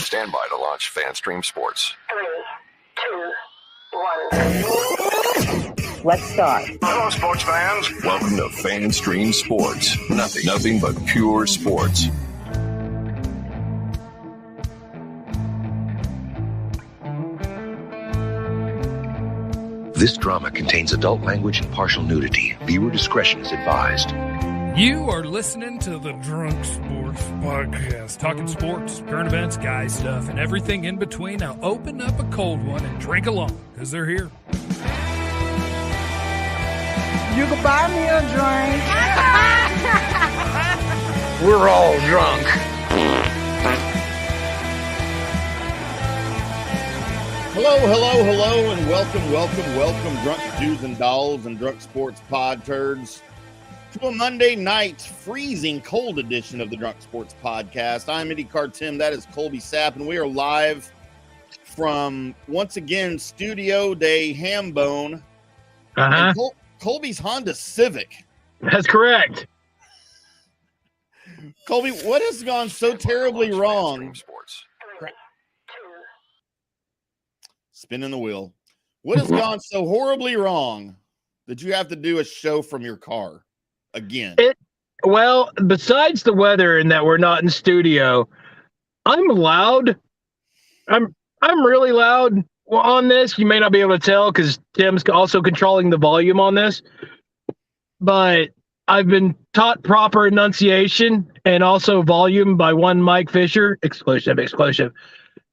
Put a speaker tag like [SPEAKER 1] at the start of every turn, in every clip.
[SPEAKER 1] Stand by to launch FanStream Sports.
[SPEAKER 2] 3, 2, 1. Let's start.
[SPEAKER 1] Hello, sports fans. Welcome to FanStream Sports. Nothing but pure sports.
[SPEAKER 3] This drama contains adult language and partial nudity. Viewer discretion is advised.
[SPEAKER 4] You are listening to the Drunk Sports Podcast, talking sports, current events, guy stuff, and everything in between. Now open up a cold one and drink along, because they're here.
[SPEAKER 5] You can buy me a drink.
[SPEAKER 6] We're all drunk.
[SPEAKER 7] Hello, and welcome, drunk dudes and dolls and drunk sports pod turds, to a Monday night freezing cold edition of the Drunk Sports Podcast. I'm IndyCar Tim, that is Colby Sapp, and we are live from, once again, Studio Day Hambone. And Colby's Honda Civic.
[SPEAKER 6] That's correct.
[SPEAKER 7] Colby, what has gone so terribly wrong? Spinning the wheel. What has gone so horribly wrong that you have to do a show from your car again?
[SPEAKER 6] Well, besides the weather and that we're not in studio, I'm loud. I'm really loud on this. You may not be able to tell because Tim's also controlling the volume on this. But I've been taught proper enunciation and also volume by one Mike Fisher. Exclusive.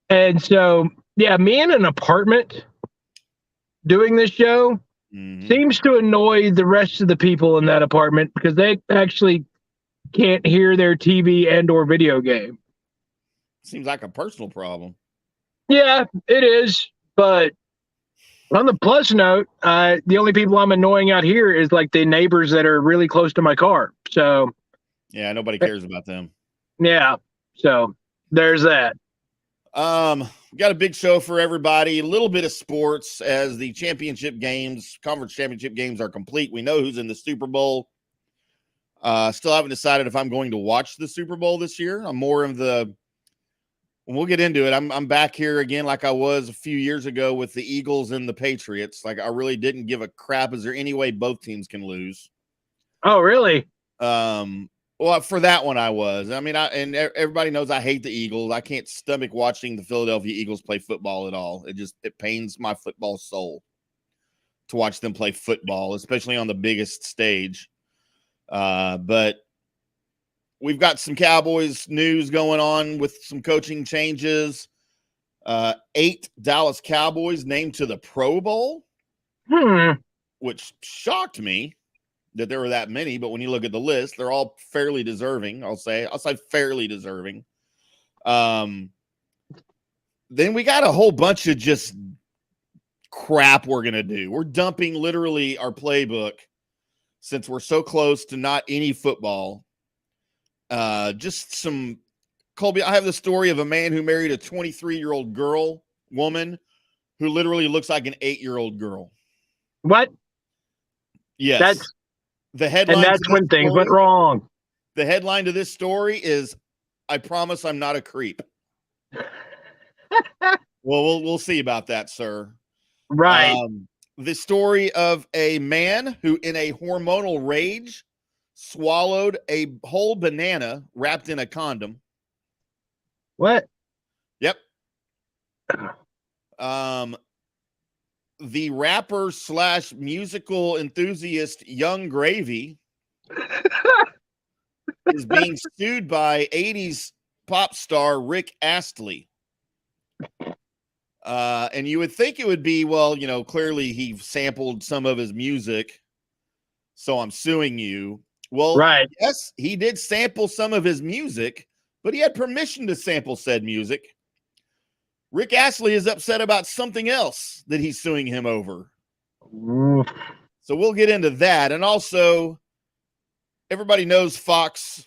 [SPEAKER 6] And so, yeah, me in an apartment doing this show seems to annoy the rest of the people in that apartment because they actually can't hear their TV and or video game.
[SPEAKER 7] Seems like a personal problem.
[SPEAKER 6] Yeah, it is. But on the plus note, the only people I'm annoying out here is like the neighbors that are really close to my car. So
[SPEAKER 7] yeah, nobody cares about them.
[SPEAKER 6] Yeah. So there's that.
[SPEAKER 7] We got a big show for everybody. A little bit of sports as the conference championship games are complete. We know who's in the Super Bowl. Still haven't decided if I'm going to watch the Super Bowl this year. I'm more of we'll get into it. I'm back here again like I was a few years ago with the Eagles and the Patriots. Like I really didn't give a crap. Is there any way both teams can lose?
[SPEAKER 6] Oh, really?
[SPEAKER 7] Well, for that one, I was. I mean, and everybody knows I hate the Eagles. I can't stomach watching the Philadelphia Eagles play football at all. It pains my football soul to watch them play football, especially on the biggest stage. But we've got some Cowboys news going on with some coaching changes. 8 Dallas Cowboys named to the Pro Bowl, which shocked me that there were that many, but when you look at the list, they're all fairly deserving. I'll say fairly deserving. Then we got a whole bunch of just crap we're going to do. We're dumping literally our playbook since we're so close to not any football. Just some Colby. I have the story of a man who married a 23-year-old woman who literally looks like an 8-year-old girl.
[SPEAKER 6] What?
[SPEAKER 7] Yes.
[SPEAKER 6] That's
[SPEAKER 7] the headline.
[SPEAKER 6] And that's when things went wrong.
[SPEAKER 7] The headline to this story is, "I promise I'm not a creep." Well, we'll see about that, sir.
[SPEAKER 6] Right.
[SPEAKER 7] The story of a man who, in a hormonal rage, swallowed a whole banana wrapped in a condom.
[SPEAKER 6] What?
[SPEAKER 7] Yep. The rapper / musical enthusiast Young Gravy is being sued by 80s pop star Rick Astley. And you would think it would be, well, clearly he sampled some of his music, so I'm suing you. Well,
[SPEAKER 6] right.
[SPEAKER 7] Yes, he did sample some of his music, but he had permission to sample said music. Rick Astley is upset about something else that he's suing him over. So we'll get into that. And also, everybody knows Fox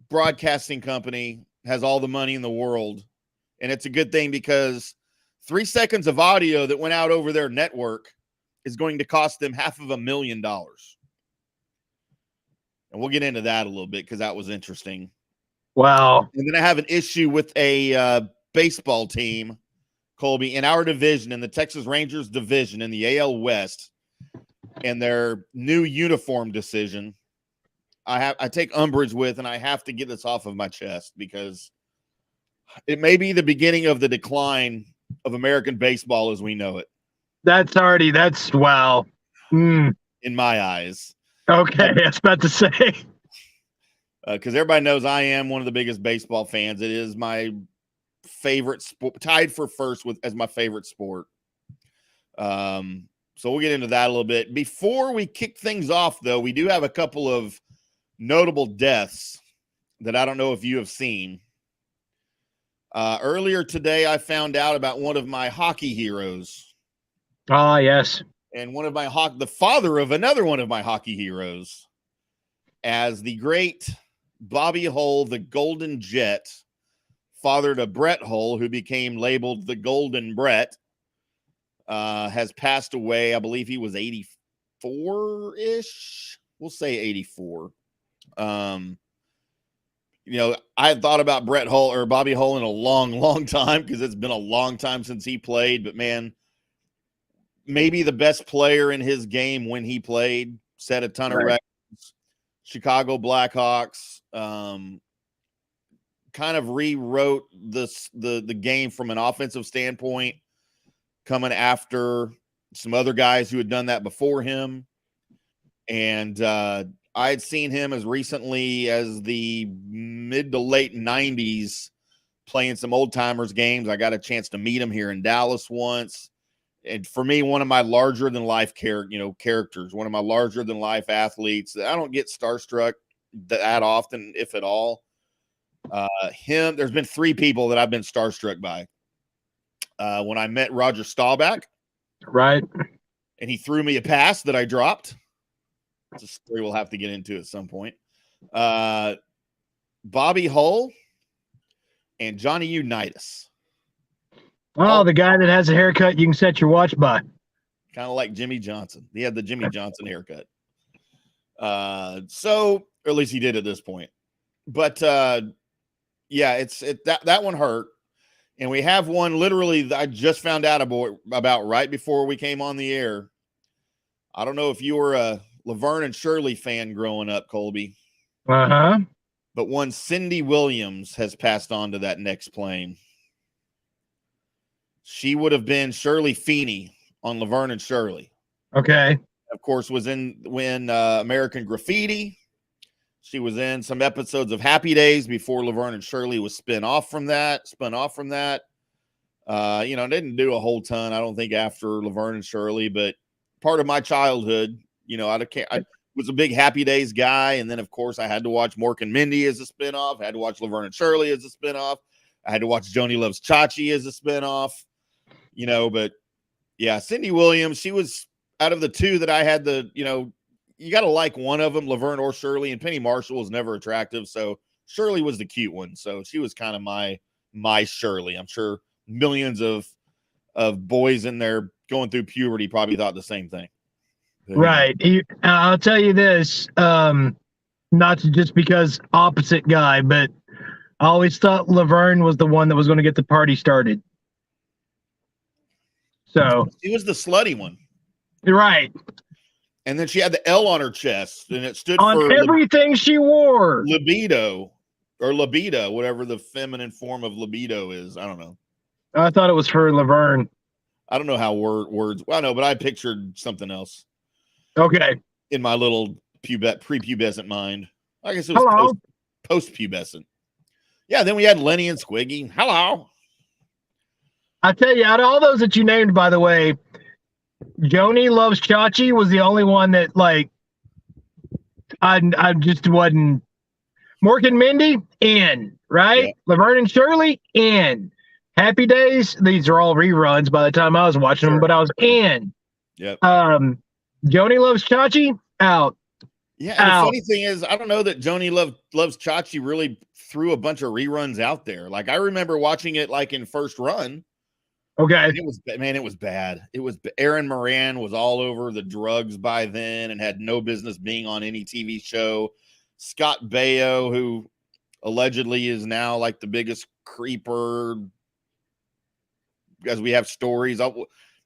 [SPEAKER 7] Broadcasting Company has all the money in the world. And it's a good thing because 3 seconds of audio that went out over their network is going to cost them $500,000. And we'll get into that a little bit because that was interesting.
[SPEAKER 6] Wow.
[SPEAKER 7] And then I have an issue with a baseball team, Colby, in our division, in the Texas Rangers division in the AL West, and their new uniform decision, I take umbrage with, and I have to get this off of my chest because it may be the beginning of the decline of American baseball as we know it.
[SPEAKER 6] That's wow.
[SPEAKER 7] In my eyes.
[SPEAKER 6] Okay, I was about to say.
[SPEAKER 7] Because everybody knows I am one of the biggest baseball fans. It is my favorite sport, tied for first as my favorite sport. So we'll get into that a little bit. Before we kick things off, though, we do have a couple of notable deaths that I don't know if you have seen. Earlier today, I found out about one of my hockey heroes.
[SPEAKER 6] Ah, yes.
[SPEAKER 7] And the father of another one of my hockey heroes, as the great Bobby Hull, the Golden Jet, father to Brett Hull, who became labeled the Golden Brett, has passed away. I believe he was 84-ish. We'll say 84. I had thought about Brett Hull or Bobby Hull in a long, long time because it's been a long time since he played. But, man, maybe the best player in his game when he played, set a ton of records. Chicago Blackhawks kind of rewrote the game from an offensive standpoint, coming after some other guys who had done that before him. And I had seen him as recently as the mid to late 90s playing some old timers games. I got a chance to meet him here in Dallas once. And for me, one of my larger than life characters, one of my larger than life athletes. I don't get starstruck that often, if at all. There's been three people that I've been starstruck by. When I met Roger Staubach,
[SPEAKER 6] right,
[SPEAKER 7] and he threw me a pass that I dropped. It's a story we'll have to get into at some point. Bobby Hull and Johnny Unitas.
[SPEAKER 6] Oh, the guy that has a haircut you can set your watch by.
[SPEAKER 7] Kind of like Jimmy Johnson. He had the Jimmy Johnson haircut. Or at least he did at this point. But that one hurt. And we have one literally that I just found out about right before we came on the air. I don't know if you were a Laverne and Shirley fan growing up, Colby.
[SPEAKER 6] Uh-huh.
[SPEAKER 7] But one Cindy Williams has passed on to that next plane. She would have been Shirley Feeney on Laverne and Shirley.
[SPEAKER 6] Okay. Of
[SPEAKER 7] course, was in American Graffiti. She was in some episodes of Happy Days before Laverne and Shirley was spun off from that. Didn't do a whole ton, I don't think, after Laverne and Shirley, but part of my childhood, I was a big Happy Days guy. And then, of course, I had to watch Mork and Mindy as a spinoff. I had to watch Laverne and Shirley as a spinoff. I had to watch Joni Loves Chachi as a spinoff. But yeah, Cindy Williams, she was out of the two that I had you got to like one of them, Laverne or Shirley, and Penny Marshall was never attractive. So Shirley was the cute one. So she was kind of my Shirley. I'm sure millions of boys in there going through puberty probably thought the same thing.
[SPEAKER 6] Right. I'll tell you this, not just because opposite guy, but I always thought Laverne was the one that was going to get the party started. So
[SPEAKER 7] she was the slutty one.
[SPEAKER 6] You're right.
[SPEAKER 7] And then she had the L on her chest, and it stood
[SPEAKER 6] on
[SPEAKER 7] for
[SPEAKER 6] everything she wore.
[SPEAKER 7] Libido or libido, whatever the feminine form of libido is. I don't know.
[SPEAKER 6] I thought it was for Laverne.
[SPEAKER 7] I don't know how words. Well, no, but I pictured something else.
[SPEAKER 6] Okay.
[SPEAKER 7] In my little prepubescent mind. I guess it was post-pubescent. Yeah, then we had Lenny and Squiggy. Hello.
[SPEAKER 6] I tell you, out of all those that you named, by the way, Joni Loves Chachi was the only one that, I just wasn't. Mork and Mindy, in, right? Yeah. Laverne and Shirley, in. Happy Days, these are all reruns by the time I was watching them, but I was in.
[SPEAKER 7] Yep.
[SPEAKER 6] Joni Loves Chachi, out.
[SPEAKER 7] Yeah, and the funny thing is, I don't know that Joni Loves Chachi really threw a bunch of reruns out there. I remember watching it in first run.
[SPEAKER 6] Okay.
[SPEAKER 7] It was bad. Aaron Moran was all over the drugs by then and had no business being on any TV show. Scott Baio, who allegedly is now the biggest creeper as we have stories.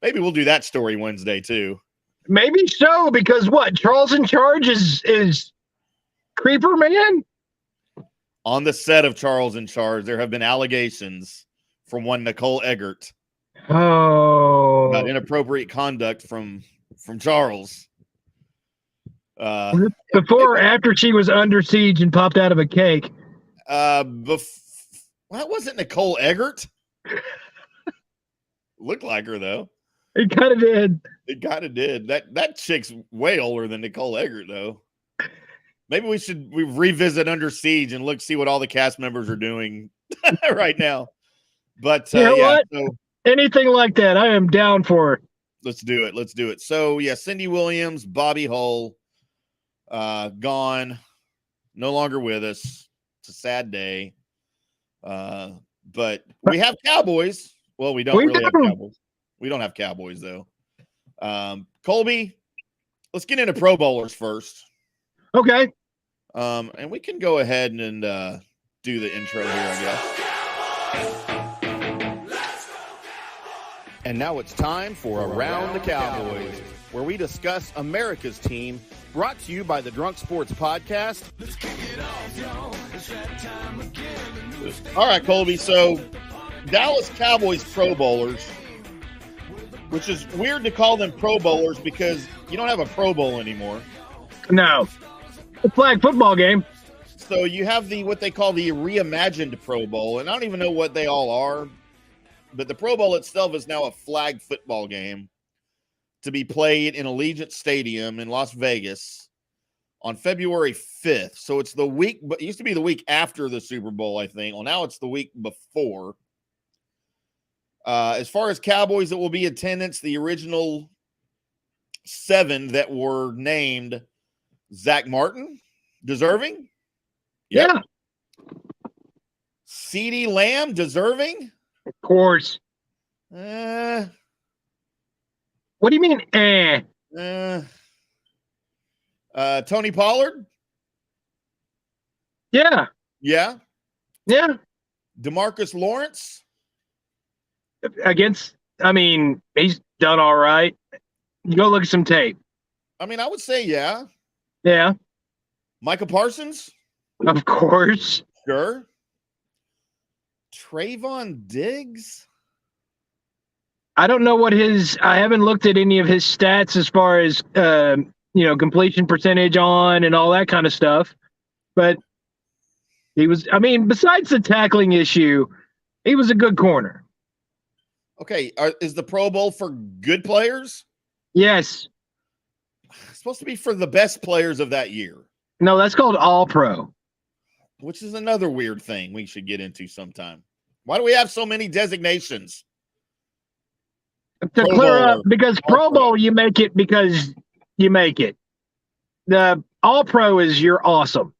[SPEAKER 7] Maybe we'll do that story Wednesday too.
[SPEAKER 6] Maybe so, because what? Charles in Charge is Creeper Man?
[SPEAKER 7] On the set of Charles in Charge, there have been allegations from one Nicole Eggert about inappropriate conduct from Charles.
[SPEAKER 6] Before or after she was under siege and popped out of a cake?
[SPEAKER 7] That wasn't Nicole Eggert. Looked like her though.
[SPEAKER 6] It kind of did.
[SPEAKER 7] It kind of did. That chick's way older than Nicole Eggert though. Maybe we revisit Under Siege and see what all the cast members are doing right now. But
[SPEAKER 6] you know what?
[SPEAKER 7] So,
[SPEAKER 6] anything like that, I am down for.
[SPEAKER 7] Let's do it. So yeah, Cindy Williams, Bobby Hull, gone, no longer with us. It's a sad day. But we have Cowboys. Well, we don't really have Cowboys. We don't have Cowboys though. Colby, let's get into Pro Bowlers first.
[SPEAKER 6] Okay.
[SPEAKER 7] And we can go ahead and do the intro here, I guess. And now it's time for Around the Cowboys, where we discuss America's team, brought to you by the Drunk Sports Podcast. All right, Colby. So, Dallas Cowboys Pro Bowlers, which is weird to call them Pro Bowlers because you don't have a Pro Bowl anymore.
[SPEAKER 6] No. A flag football game.
[SPEAKER 7] So you have what they call the reimagined Pro Bowl, and I don't even know what they all are, but the Pro Bowl itself is now a flag football game to be played in Allegiant Stadium in Las Vegas on February 5th. So it's the week, but it used to be the week after the Super Bowl, I think. Well, now it's the week before. As far as Cowboys that will be in attendance, the original 7 that were named: Zach Martin, deserving. Yep.
[SPEAKER 6] Yeah.
[SPEAKER 7] CeeDee Lamb, deserving.
[SPEAKER 6] Of course.
[SPEAKER 7] What
[SPEAKER 6] do you mean,
[SPEAKER 7] Tony Pollard.
[SPEAKER 6] Yeah.
[SPEAKER 7] Yeah.
[SPEAKER 6] Yeah.
[SPEAKER 7] DeMarcus Lawrence.
[SPEAKER 6] He's done all right. You go look at some tape.
[SPEAKER 7] I would say, yeah.
[SPEAKER 6] Yeah.
[SPEAKER 7] Micah Parsons.
[SPEAKER 6] Of course.
[SPEAKER 7] Sure. Trayvon Diggs.
[SPEAKER 6] I don't know I haven't looked at any of his stats as far as, completion percentage on and all that kind of stuff. But he was, besides the tackling issue, he was a good corner.
[SPEAKER 7] Okay. Is the Pro Bowl for good players?
[SPEAKER 6] Yes.
[SPEAKER 7] It's supposed to be for the best players of that year.
[SPEAKER 6] No, that's called All Pro.
[SPEAKER 7] Which is another weird thing we should get into sometime. Why do we have so many designations?
[SPEAKER 6] To clear up, because Pro Bowl, you make it because you make it. The All Pro is you're awesome.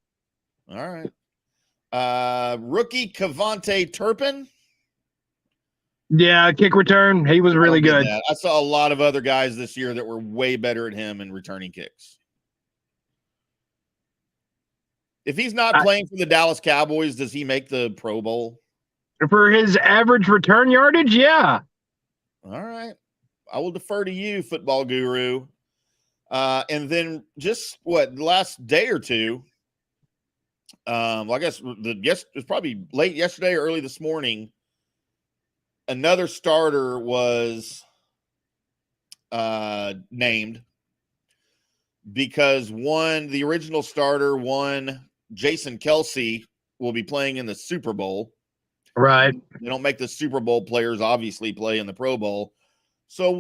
[SPEAKER 7] All right. Rookie Kavonte Turpin.
[SPEAKER 6] Yeah, kick return. He was really good.
[SPEAKER 7] I saw a lot of other guys this year that were way better at him in returning kicks. If he's not playing for the Dallas Cowboys, does he make the Pro Bowl?
[SPEAKER 6] For his average return yardage, yeah.
[SPEAKER 7] All right. I will defer to you, football guru. And then just the last day or two, I guess it was probably late yesterday or early this morning, another starter was named because the original starter, Jason Kelsey, will be playing in the Super Bowl.
[SPEAKER 6] Right.
[SPEAKER 7] They don't make the Super Bowl players obviously play in the Pro Bowl. So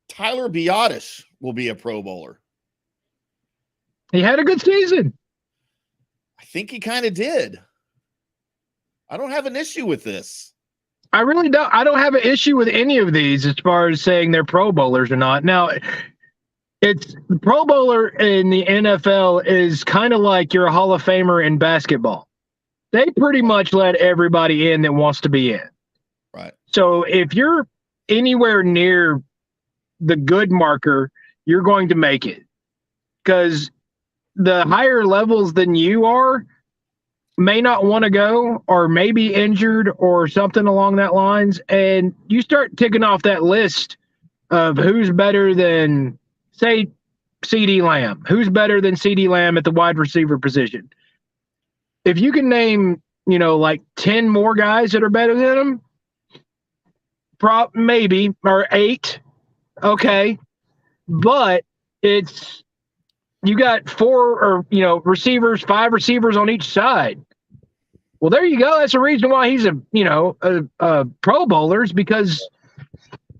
[SPEAKER 7] Tyler Biadasz will be a Pro Bowler.
[SPEAKER 6] He had a good season.
[SPEAKER 7] I think he kind of did. I don't have an issue with this.
[SPEAKER 6] I really don't. I don't have an issue with any of these as far as saying they're Pro Bowlers or not. Now, it's the Pro Bowler in the NFL is kind of like you're a Hall of Famer in basketball. They pretty much let everybody in that wants to be in.
[SPEAKER 7] Right.
[SPEAKER 6] So if you're anywhere near the good marker, you're going to make it. Because the higher levels than you are, may not want to go or may be injured or something along that lines, and you start ticking off that list of who's better than, say, CD Lamb. Who's better than CD Lamb at the wide receiver position? If you can name, like 10 more guys that are better than him, maybe, or 8, okay. But it's, you got 4 or, receivers, 5 receivers on each side. Well, there you go. That's the reason why he's a Pro Bowlers, because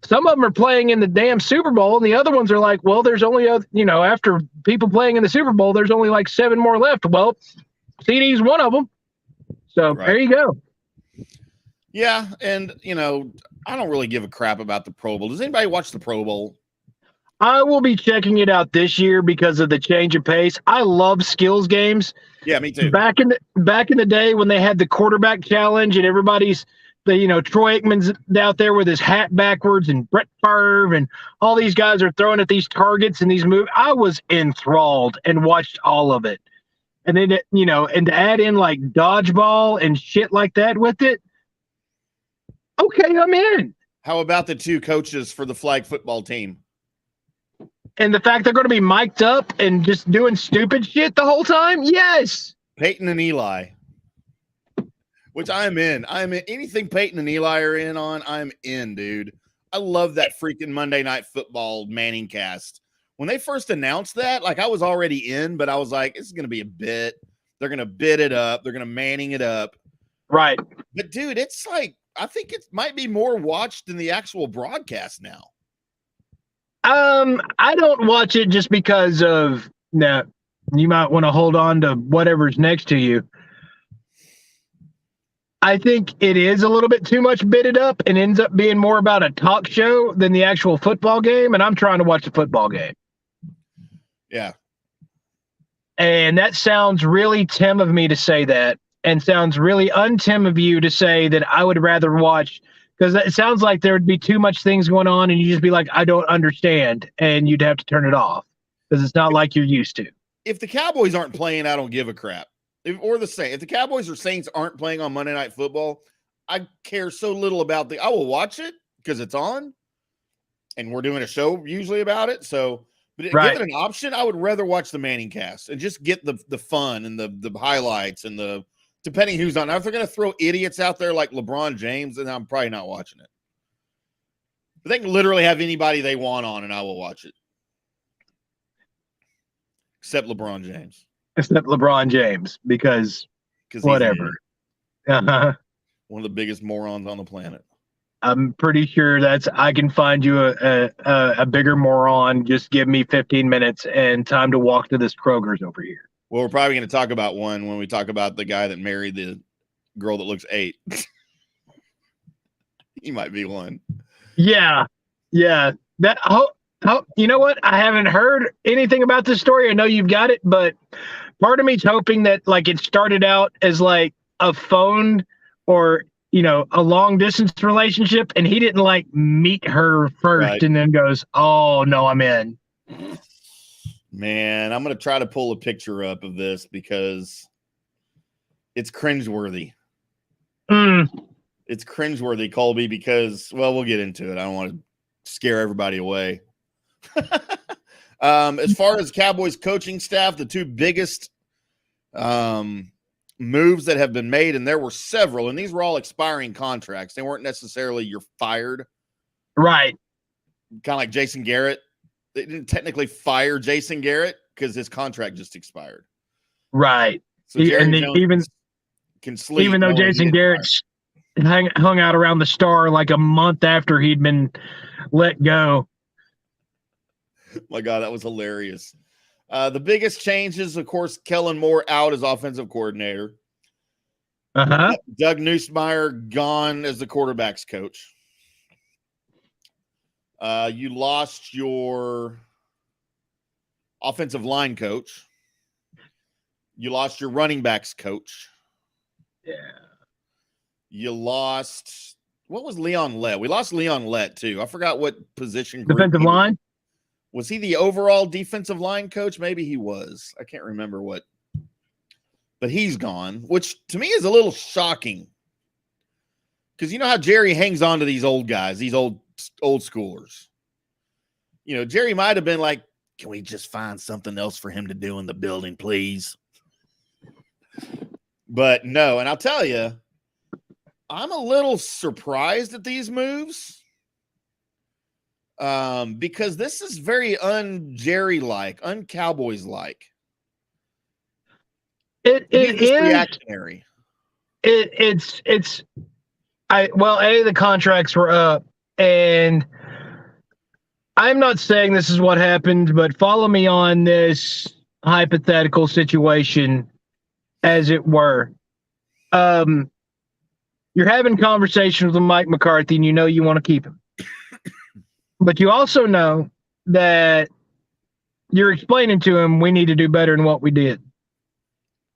[SPEAKER 6] some of them are playing in the damn Super Bowl, and the other ones are like, well, there's only, after people playing in the Super Bowl, there's only like 7 more left. Well, CD's one of them. So There you go.
[SPEAKER 7] Yeah, and, I don't really give a crap about the Pro Bowl. Does anybody watch the Pro Bowl?
[SPEAKER 6] I will be checking it out this year because of the change of pace. I love skills games.
[SPEAKER 7] Yeah, me too.
[SPEAKER 6] Back in the day when they had the quarterback challenge and everybody's Troy Aikman's out there with his hat backwards and Brett Favre and all these guys are throwing at these targets and these moves. I was enthralled and watched all of it. And then, and to add in like dodgeball and shit like that with it. Okay, I'm in.
[SPEAKER 7] How about the 2 coaches for the flag football team?
[SPEAKER 6] And the fact they're going to be mic'd up and just doing stupid shit the whole time? Yes.
[SPEAKER 7] Peyton and Eli. Which I'm in. I'm in. Anything Peyton and Eli are in on, I'm in, dude. I love that freaking Monday Night Football Manning cast. When they first announced that, like I was already in, but I was like, this is going to be a bit. They're going to bid it up. They're going to Manning it up.
[SPEAKER 6] Right.
[SPEAKER 7] But, dude, it's like, I think it might be more watched than the actual broadcast now.
[SPEAKER 6] I don't watch it just because of that. You might want to hold on to whatever's next to you. I think it is a little bit too much bitted up and ends up being more about a talk show than the actual football game. And I'm trying to watch the football game.
[SPEAKER 7] Yeah.
[SPEAKER 6] And that sounds really Tim of me to say that, and sounds really un-Tim of you to say that I would rather watch, because it sounds like there would be too much things going on and you just be like, I don't understand. And you'd have to turn it off because it's not like you're used to.
[SPEAKER 7] If the Cowboys aren't playing, I don't give a crap. Or the Saints. If the Cowboys or Saints aren't playing on Monday Night Football, I care so little about I will watch it because it's on and we're doing a show usually about it. So, but given an option, I would rather watch the Manning cast and just get the fun and the highlights and depending who's on. Now, if they're going to throw idiots out there like LeBron James, then I'm probably not watching it. But they can literally have anybody they want on and I will watch it. Except LeBron James.
[SPEAKER 6] Except LeBron James, because whatever.
[SPEAKER 7] One of the biggest morons on the planet.
[SPEAKER 6] I'm pretty sure I can find you a bigger moron. Just give me 15 minutes and time to walk to this Kroger's over here.
[SPEAKER 7] Well, we're probably going to talk about one when we talk about the guy that married the girl that looks 8. He might be one.
[SPEAKER 6] Yeah. That you know what? I haven't heard anything about this story. I know you've got it, but part of me's hoping that like it started out as like a phone or a long distance relationship, and he didn't like meet her first and then goes, "Oh no, I'm in."
[SPEAKER 7] Man, I'm going to try to pull a picture up of this because it's cringeworthy. It's cringeworthy, Colby, because, well, we'll get into it. I don't want to scare everybody away. As far as Cowboys coaching staff, the 2 biggest moves that have been made, and there were several, and these were all expiring contracts. They weren't necessarily you're fired.
[SPEAKER 6] Right.
[SPEAKER 7] Kind of like Jason Garrett. They didn't technically fire Jason Garrett because his contract just expired.
[SPEAKER 6] Right.
[SPEAKER 7] So even can sleep.
[SPEAKER 6] Even though Jason Garrett hung out around the Star like a month after he'd been let go.
[SPEAKER 7] My God, that was hilarious. The biggest changes, of course, Kellen Moore out as offensive coordinator.
[SPEAKER 6] Uh-huh.
[SPEAKER 7] Doug Nussmeier gone as the quarterback's coach. You lost your offensive line coach. You lost your running backs coach.
[SPEAKER 6] Yeah.
[SPEAKER 7] You lost, what was Leon Lett? We lost Leon Lett too. I forgot what position group.
[SPEAKER 6] Defensive line?
[SPEAKER 7] Was he the overall defensive line coach? Maybe he was. I can't remember what but he's gone, which to me is a little shocking. Because you know how Jerry hangs on to these old guys, these old schoolers. You know, Jerry might have been like, can we just find something else for him to do in the building, please? But no, and I'll tell you, I'm a little surprised at these moves because this is very un-Jerry-like, un-Cowboys-like.
[SPEAKER 6] It is
[SPEAKER 7] reactionary.
[SPEAKER 6] The contracts were up, and I'm not saying this is what happened, but follow me on this hypothetical situation, as it were. You're having conversations with Mike McCarthy, and you know you want to keep him. But you also know that you're explaining to him we need to do better than what we did.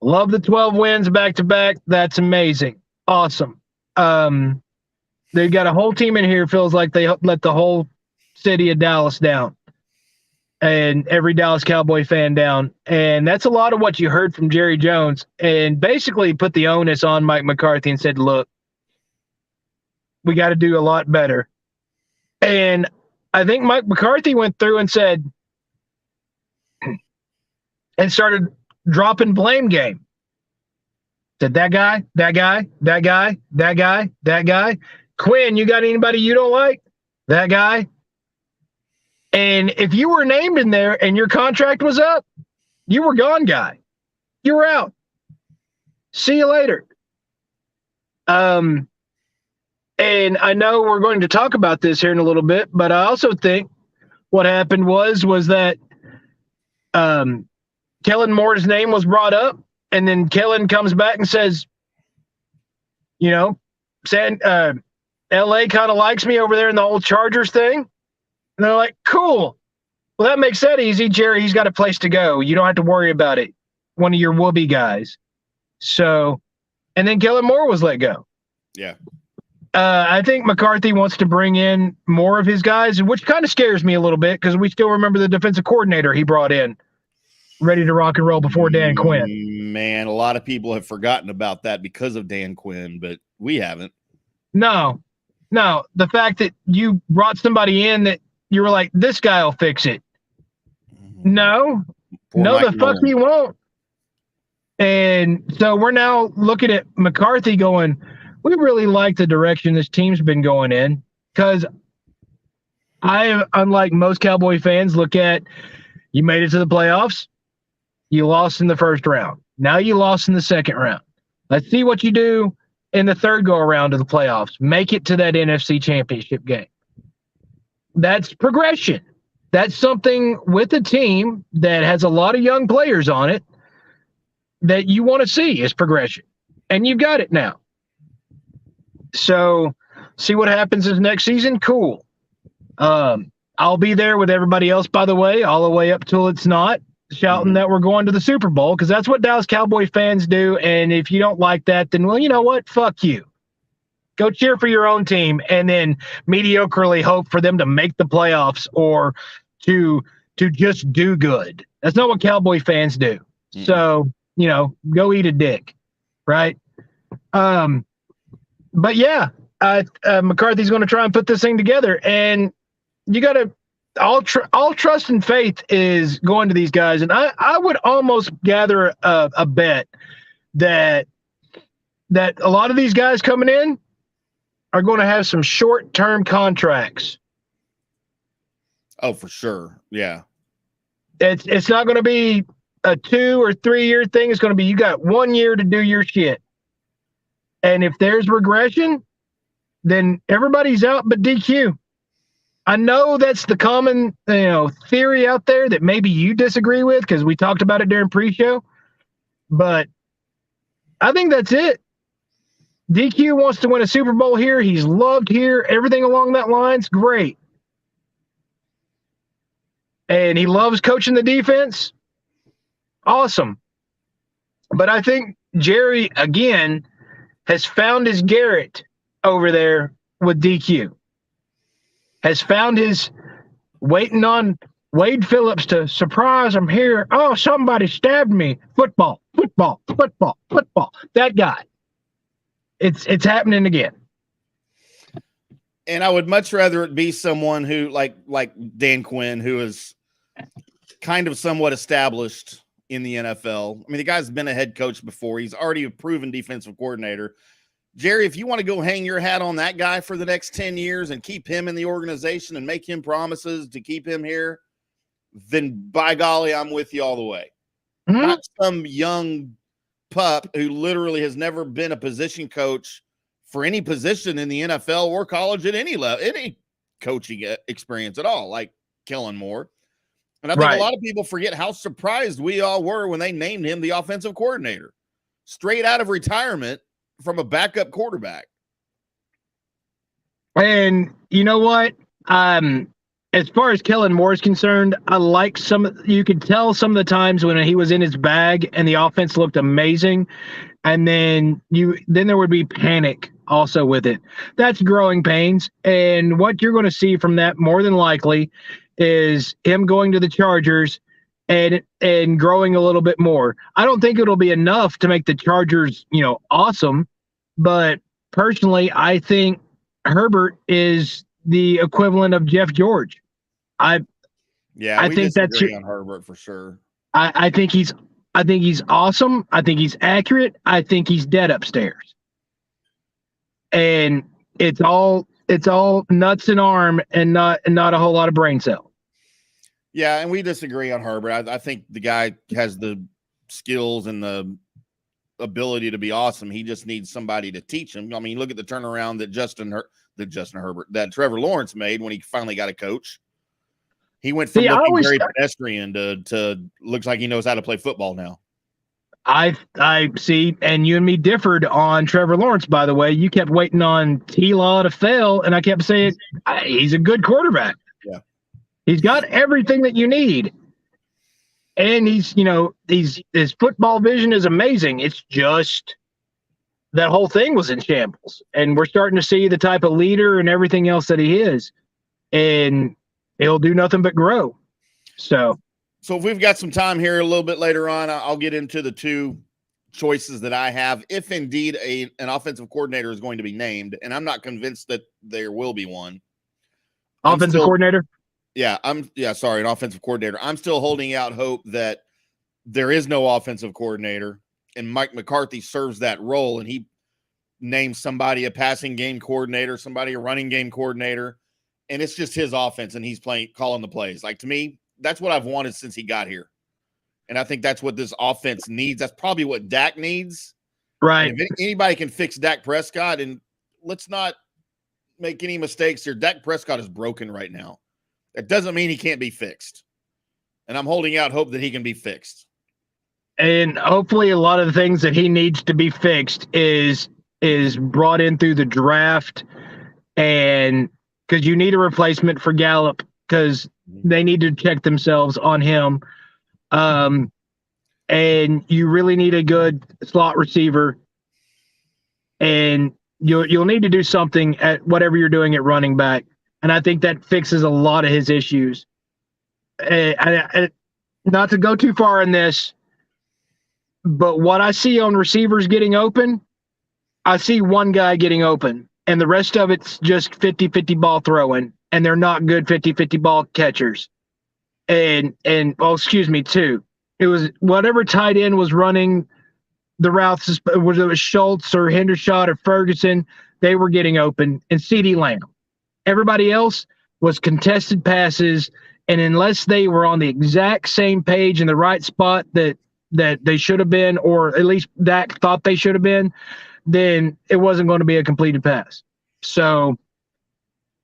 [SPEAKER 6] Love the 12 wins back-to-back. That's amazing. Awesome. They've got a whole team in here feels like they let the whole city of Dallas down and every Dallas Cowboy fan down. And that's a lot of what you heard from Jerry Jones, and basically put the onus on Mike McCarthy and said, look, we got to do a lot better. And I think Mike McCarthy went through and said, and started dropping blame game. Said that guy. Quinn, you got anybody you don't like? That guy. And if you were named in there and your contract was up, you were gone, guy. You were out. See you later. And I know we're going to talk about this here in a little bit, but I also think what happened was that Kellen Moore's name was brought up, and then Kellen comes back and says, you know, LA kind of likes me over there in the old Chargers thing. And they're like, cool. Well, that makes that easy. Jerry, he's got a place to go. You don't have to worry about it. One of your whoopee guys. So, and then Kellen Moore was let go.
[SPEAKER 7] Yeah.
[SPEAKER 6] I think McCarthy wants to bring in more of his guys, which kind of scares me a little bit because we still remember the defensive coordinator he brought in, ready to rock and roll before Dan Quinn.
[SPEAKER 7] Man, a lot of people have forgotten about that because of Dan Quinn, but we haven't.
[SPEAKER 6] No. The fact that you brought somebody in that you were like, this guy will fix it. No, the fuck he won't. And so we're now looking at McCarthy going, we really like the direction this team's been going in, because I, unlike most Cowboy fans, look at, you made it to the playoffs, you lost in the first round. Now you lost in the second round. Let's see what you do in the third go-around of the playoffs. Make it to that NFC Championship game. That's progression. That's something with a team that has a lot of young players on it that you want to see is progression. And you've got it now. So see what happens this next season. Cool. I'll be there with everybody else, by the way, all the way up till it's not, shouting that we're going to the Super Bowl, because that's what Dallas Cowboy fans do. And if you don't like that, then, well, you know what? Fuck you. Go cheer for your own team and then mediocrely hope for them to make the playoffs or to just do good. That's not what Cowboy fans do. So, you know, go eat a dick, right? But yeah, McCarthy's going to try and put this thing together, and you got to all trust and faith is going to these guys. And I would almost gather a bet that a lot of these guys coming in are going to have some short-term contracts.
[SPEAKER 7] Oh, for sure. Yeah.
[SPEAKER 6] It's not going to be a 2 or 3 year thing. It's going to be, you got 1 year to do your shit. And if there's regression, then everybody's out but DQ. I know that's the common, theory out there that maybe you disagree with, because we talked about it during pre-show, but I think that's it. DQ wants to win a Super Bowl here. He's loved here. Everything along that line's great. And he loves coaching the defense. Awesome. But I think Jerry, again, has found his Garrett over there with DQ. Has found his waiting on Wade Phillips to surprise, I'm here. Oh, somebody stabbed me. Football. That guy. It's happening again.
[SPEAKER 7] And I would much rather it be someone who like Dan Quinn, who is kind of somewhat established in the NFL. I mean, the guy's been a head coach before. He's already a proven defensive coordinator. Jerry, if you want to go hang your hat on that guy for the next 10 years and keep him in the organization and make him promises to keep him here, then by golly, I'm with you all the way. Mm-hmm. Not some young pup who literally has never been a position coach for any position in the NFL or college at any level, any coaching experience at all, like Kellen Moore. And I think a lot of people forget how surprised we all were when they named him the offensive coordinator, straight out of retirement from a backup quarterback.
[SPEAKER 6] And you know what? As far as Kellen Moore is concerned, I like you could tell some of the times when he was in his bag and the offense looked amazing. And then there would be panic also with it. That's growing pains. And what you're going to see from that more than likely is him going to the Chargers and growing a little bit more. I don't think it'll be enough to make the Chargers, awesome. But personally, I think Herbert is the equivalent of Jeff George. I think that's
[SPEAKER 7] on Herbert for sure.
[SPEAKER 6] I think he's awesome. I think he's accurate. I think he's dead upstairs. And it's all nuts and arm and not a whole lot of brain cell.
[SPEAKER 7] Yeah, and we disagree on Herbert. I think the guy has the skills and the ability to be awesome. He just needs somebody to teach him. I mean, look at the turnaround that Trevor Lawrence made when he finally got a coach. He went from looking very pedestrian to looks like he knows how to play football now.
[SPEAKER 6] I see, and you and me differed on Trevor Lawrence, by the way. You kept waiting on T-Law to fail, and I kept saying he's a good quarterback.
[SPEAKER 7] Yeah.
[SPEAKER 6] He's got everything that you need. And his football vision is amazing. It's just that whole thing was in shambles. And we're starting to see the type of leader and everything else that he is. And he'll do nothing but grow. So
[SPEAKER 7] if we've got some time here a little bit later on, I'll get into the two choices that I have. If indeed an offensive coordinator is going to be named, and I'm not convinced that there will be one.
[SPEAKER 6] Offensive coordinator?
[SPEAKER 7] Yeah, an offensive coordinator. I'm still holding out hope that there is no offensive coordinator and Mike McCarthy serves that role and he names somebody a passing game coordinator, somebody a running game coordinator, and it's just his offense and he's calling the plays. Like, to me, that's what I've wanted since he got here. And I think that's what this offense needs. That's probably what Dak needs.
[SPEAKER 6] Right.
[SPEAKER 7] And if anybody can fix Dak Prescott, and let's not make any mistakes here, Dak Prescott is broken right now. That doesn't mean he can't be fixed. And I'm holding out hope that he can be fixed.
[SPEAKER 6] And hopefully a lot of the things that he needs to be fixed is brought in through the draft. And because you need a replacement for Gallup because they need to check themselves on him. And you really need a good slot receiver. And you'll need to do something at whatever you're doing at running back. And I think that fixes a lot of his issues. Not to go too far in this, but what I see on receivers getting open, I see one guy getting open, and the rest of it's just 50-50 ball throwing, and they're not good 50-50 ball catchers. Two. It was whatever tight end was running the routes, whether it was Schultz or Hendershot or Ferguson, they were getting open, and CeeDee Lamb. Everybody else was contested passes, and unless they were on the exact same page in the right spot that they should have been, or at least Dak thought they should have been, then it wasn't going to be a completed pass. So,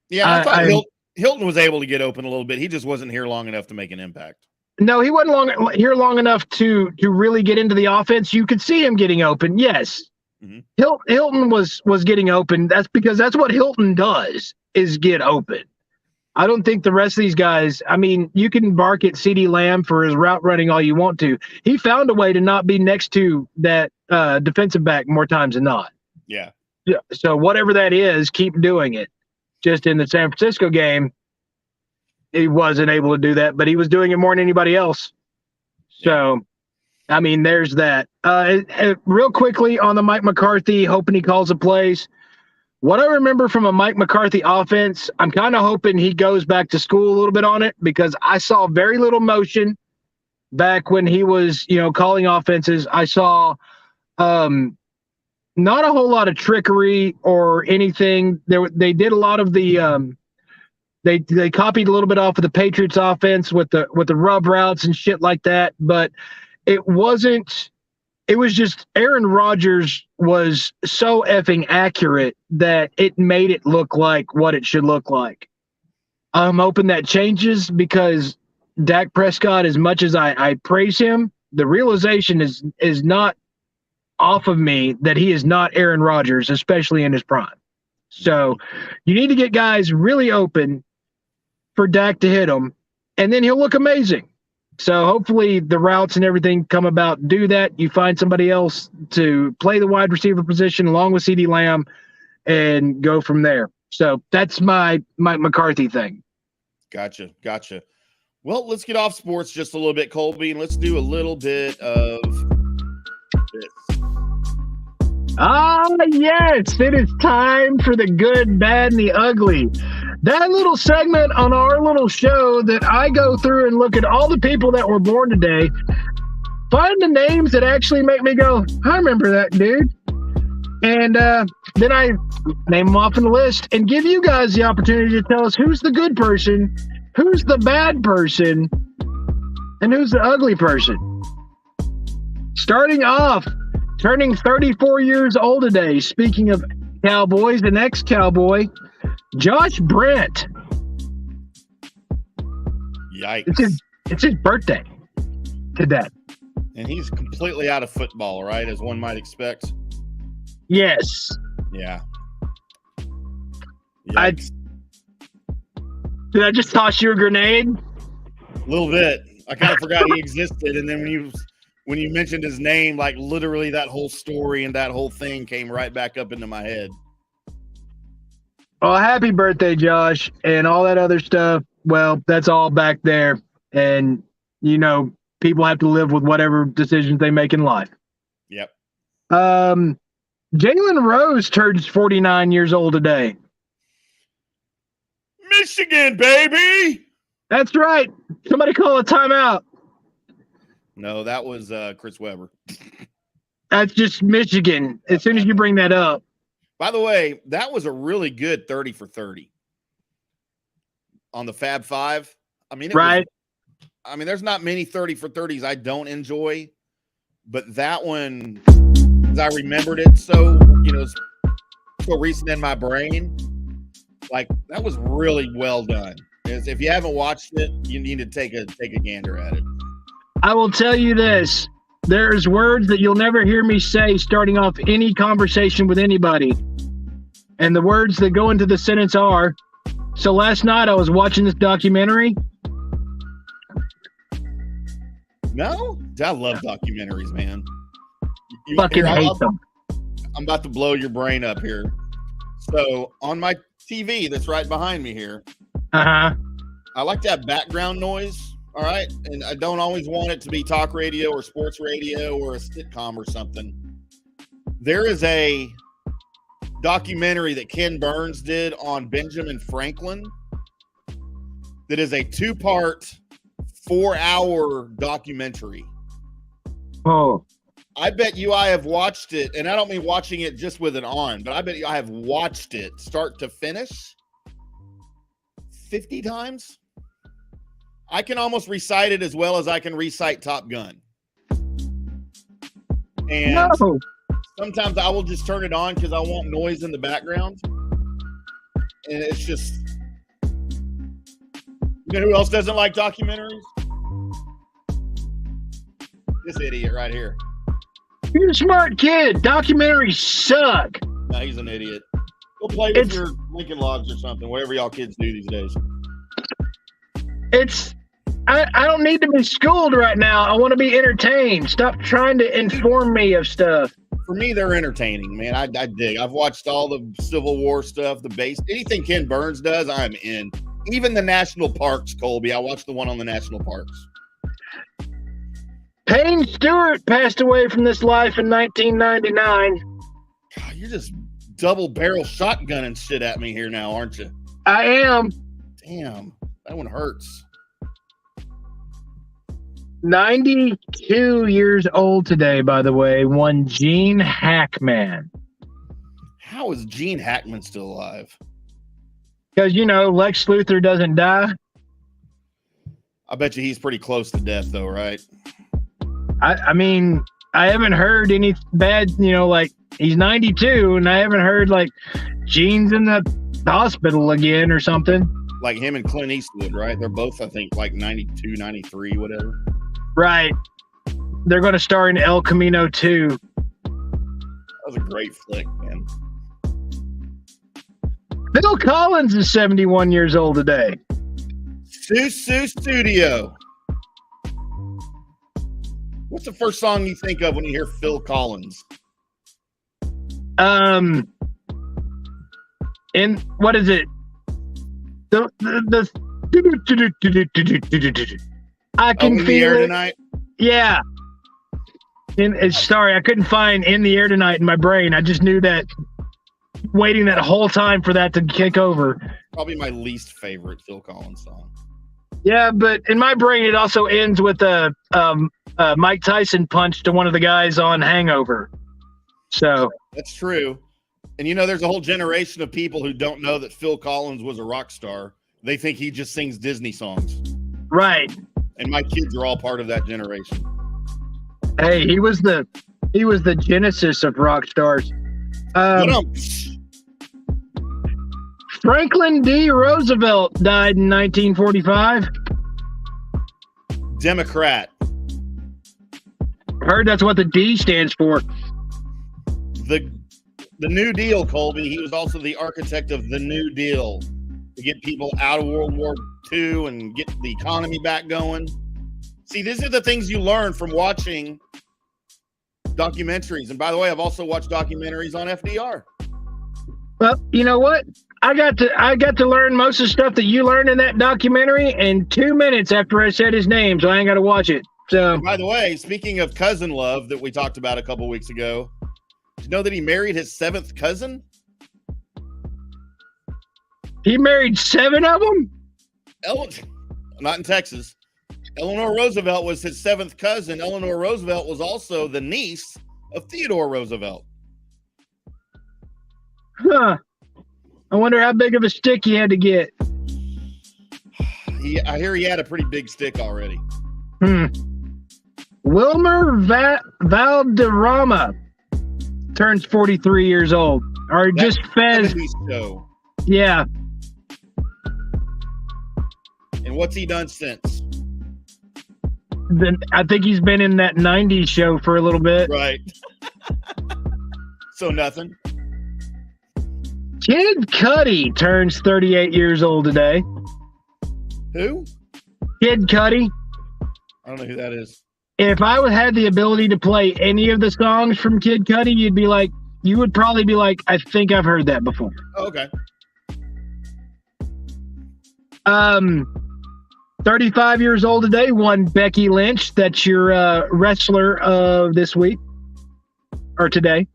[SPEAKER 7] yeah, I thought Hilton was able to get open a little bit. He just wasn't here long enough to make an impact.
[SPEAKER 6] No, he wasn't here long enough to really get into the offense. You could see him getting open, yes. Mm-hmm. Hilton was getting open. That's because that's what Hilton does, is get open. I don't think the rest of these guys, I mean, you can bark at CeeDee Lamb for his route running all you want to. He found a way to not be next to that defensive back more times than not.
[SPEAKER 7] Yeah.
[SPEAKER 6] So whatever that is, keep doing it. Just in the San Francisco game, he wasn't able to do that, but he was doing it more than anybody else. So, I mean, there's that. Real quickly on the Mike McCarthy, hoping he calls a plays. What I remember from a Mike McCarthy offense, I'm kind of hoping he goes back to school a little bit on it, because I saw very little motion back when he was, calling offenses. I saw not a whole lot of trickery or anything. They did a lot of the they copied a little bit off of the Patriots offense with the rub routes and shit like that, but it was just Aaron Rodgers was so effing accurate that it made it look like what it should look like. I'm hoping that changes, because Dak Prescott, as much as I praise him, the realization is not off of me that he is not Aaron Rodgers, especially in his prime. So you need to get guys really open for Dak to hit him, and then he'll look amazing. So hopefully the routes and everything come about, do that. You find somebody else to play the wide receiver position along with CeeDee Lamb and go from there. So that's my McCarthy thing. Gotcha.
[SPEAKER 7] Well, let's get off sports just a little bit, Colby, and let's do a little bit of this.
[SPEAKER 6] Yes, it is time for the good, bad, and the ugly. That little segment on our little show that I go through and look at all the people that were born today, find the names that actually make me go, I remember that dude. And then I name them off on the list and give you guys the opportunity to tell us who's the good person, who's the bad person, and who's the ugly person. Starting off, turning 34 years old today, speaking of Cowboys, an ex-Cowboy, Josh Brent.
[SPEAKER 7] Yikes.
[SPEAKER 6] It's his birthday today.
[SPEAKER 7] And he's completely out of football, right? As one might expect.
[SPEAKER 6] Yes.
[SPEAKER 7] Yeah.
[SPEAKER 6] Did I just toss you a grenade?
[SPEAKER 7] A little bit. I kind of forgot he existed. And then when you mentioned his name, like literally that whole story and that whole thing came right back up into my head.
[SPEAKER 6] Oh, happy birthday, Josh, and all that other stuff. Well, that's all back there. And, people have to live with whatever decisions they make in life.
[SPEAKER 7] Yep.
[SPEAKER 6] Jalen Rose turns 49 years old today.
[SPEAKER 7] Michigan, baby!
[SPEAKER 6] That's right. Somebody call a timeout.
[SPEAKER 7] No, that was Chris Webber.
[SPEAKER 6] That's just Michigan. As soon as you bring that up.
[SPEAKER 7] By the way, that was a really good 30 for 30 on the Fab Five. I mean, there's not many 30 for 30s I don't enjoy, but that one, as I remembered it so recent in my brain, like that was really well done. If you haven't watched it, you need to take a gander at it.
[SPEAKER 6] I will tell you this. There's words that you'll never hear me say starting off any conversation with anybody. And the words that go into the sentence are, so last night I was watching this documentary.
[SPEAKER 7] No? I love documentaries, man.
[SPEAKER 6] Fucking hate them.
[SPEAKER 7] I'm about to blow your brain up here. So on my TV that's right behind me here, I like to have background noise. All right. And I don't always want it to be talk radio or sports radio or a sitcom or something. There is a documentary that Ken Burns did on Benjamin Franklin that is a 2-part, 4-hour documentary.
[SPEAKER 6] Oh.
[SPEAKER 7] I bet you I have watched it, and I don't mean watching it just with it on, but I bet you I have watched it start to finish 50 times. I can almost recite it as well as I can recite Top Gun. And sometimes I will just turn it on because I want noise in the background. And it's just, who else doesn't like documentaries? This idiot right here.
[SPEAKER 6] You're a smart kid. Documentaries suck.
[SPEAKER 7] No, he's an idiot. Go play with your Lincoln Logs or something, whatever y'all kids do these days.
[SPEAKER 6] I don't need to be schooled right now. I want to be entertained. Stop trying to inform me of stuff.
[SPEAKER 7] For me, they're entertaining, man. I dig. I've watched all the Civil War stuff, anything Ken Burns does, I'm in. Even the national parks, Colby. I watched the one on the national parks.
[SPEAKER 6] Payne Stewart passed away from this life in 1999.
[SPEAKER 7] God, you're just double barrel shotgunning shit at me here now, aren't you?
[SPEAKER 6] I am.
[SPEAKER 7] Damn, that one hurts.
[SPEAKER 6] 92 years old today, by the way. One Gene Hackman.
[SPEAKER 7] How is Gene Hackman still alive?
[SPEAKER 6] Because, Lex Luthor doesn't die.
[SPEAKER 7] I bet you he's pretty close to death, though, right?
[SPEAKER 6] I mean, I haven't heard any bad, like, he's 92, and I haven't heard, like, Gene's in the hospital again or something.
[SPEAKER 7] Like him and Clint Eastwood, right? They're both, I think, like 92, 93, whatever.
[SPEAKER 6] Right. They're going to star in El Camino 2.
[SPEAKER 7] That was a great flick, man.
[SPEAKER 6] Phil Collins is 71 years old today.
[SPEAKER 7] Susu Studio. What's the first song you think of when you hear Phil Collins?
[SPEAKER 6] In what is it? I can
[SPEAKER 7] in
[SPEAKER 6] feel
[SPEAKER 7] the air
[SPEAKER 6] it
[SPEAKER 7] tonight.
[SPEAKER 6] Yeah. Sorry, I couldn't find "In the Air Tonight" in my brain. I just knew that. Waiting that whole time for that to kick over.
[SPEAKER 7] Probably my least favorite Phil Collins song.
[SPEAKER 6] Yeah, but in my brain, it also ends with a Mike Tyson punch to one of the guys on Hangover. So
[SPEAKER 7] that's true. And there's a whole generation of people who don't know that Phil Collins was a rock star. They think he just sings Disney songs.
[SPEAKER 6] Right.
[SPEAKER 7] And my kids are all part of that generation.
[SPEAKER 6] Hey, he was the genesis of rock stars. Franklin D. Roosevelt died in 1945.
[SPEAKER 7] Democrat.
[SPEAKER 6] Heard that's what the D stands for.
[SPEAKER 7] The New Deal, Colby. He was also the architect of the New Deal to get people out of World War II and get the economy back going. See, these are the things you learn from watching documentaries. And by the way, I've also watched documentaries on FDR.
[SPEAKER 6] Well, you know what? I got to learn most of the stuff that you learned in that documentary in 2 minutes after I said his name, so I ain't got to watch it. So,
[SPEAKER 7] and by the way, speaking of cousin love that we talked about a couple weeks ago, did you know that he married his 7th cousin?
[SPEAKER 6] He married 7 of them?
[SPEAKER 7] Not in Texas. Eleanor Roosevelt was his 7th cousin. Eleanor Roosevelt was also the niece of Theodore Roosevelt.
[SPEAKER 6] Huh. I wonder how big of a stick he had to get.
[SPEAKER 7] I hear he had a pretty big stick already.
[SPEAKER 6] Wilmer Valderrama turns 43 years old. Or just Fez.
[SPEAKER 7] Show.
[SPEAKER 6] Yeah.
[SPEAKER 7] And what's he done since?
[SPEAKER 6] Then I think he's been in that 90s show for a little bit.
[SPEAKER 7] Right. So nothing.
[SPEAKER 6] Kid Cudi turns 38 years old today.
[SPEAKER 7] Who?
[SPEAKER 6] Kid Cudi.
[SPEAKER 7] I don't know who that is.
[SPEAKER 6] If I had the ability to play any of the songs from Kid Cudi, you would probably be like, I think I've heard that before.
[SPEAKER 7] Oh, okay.
[SPEAKER 6] 35 years old today, one Becky Lynch. That's your wrestler of this week or today.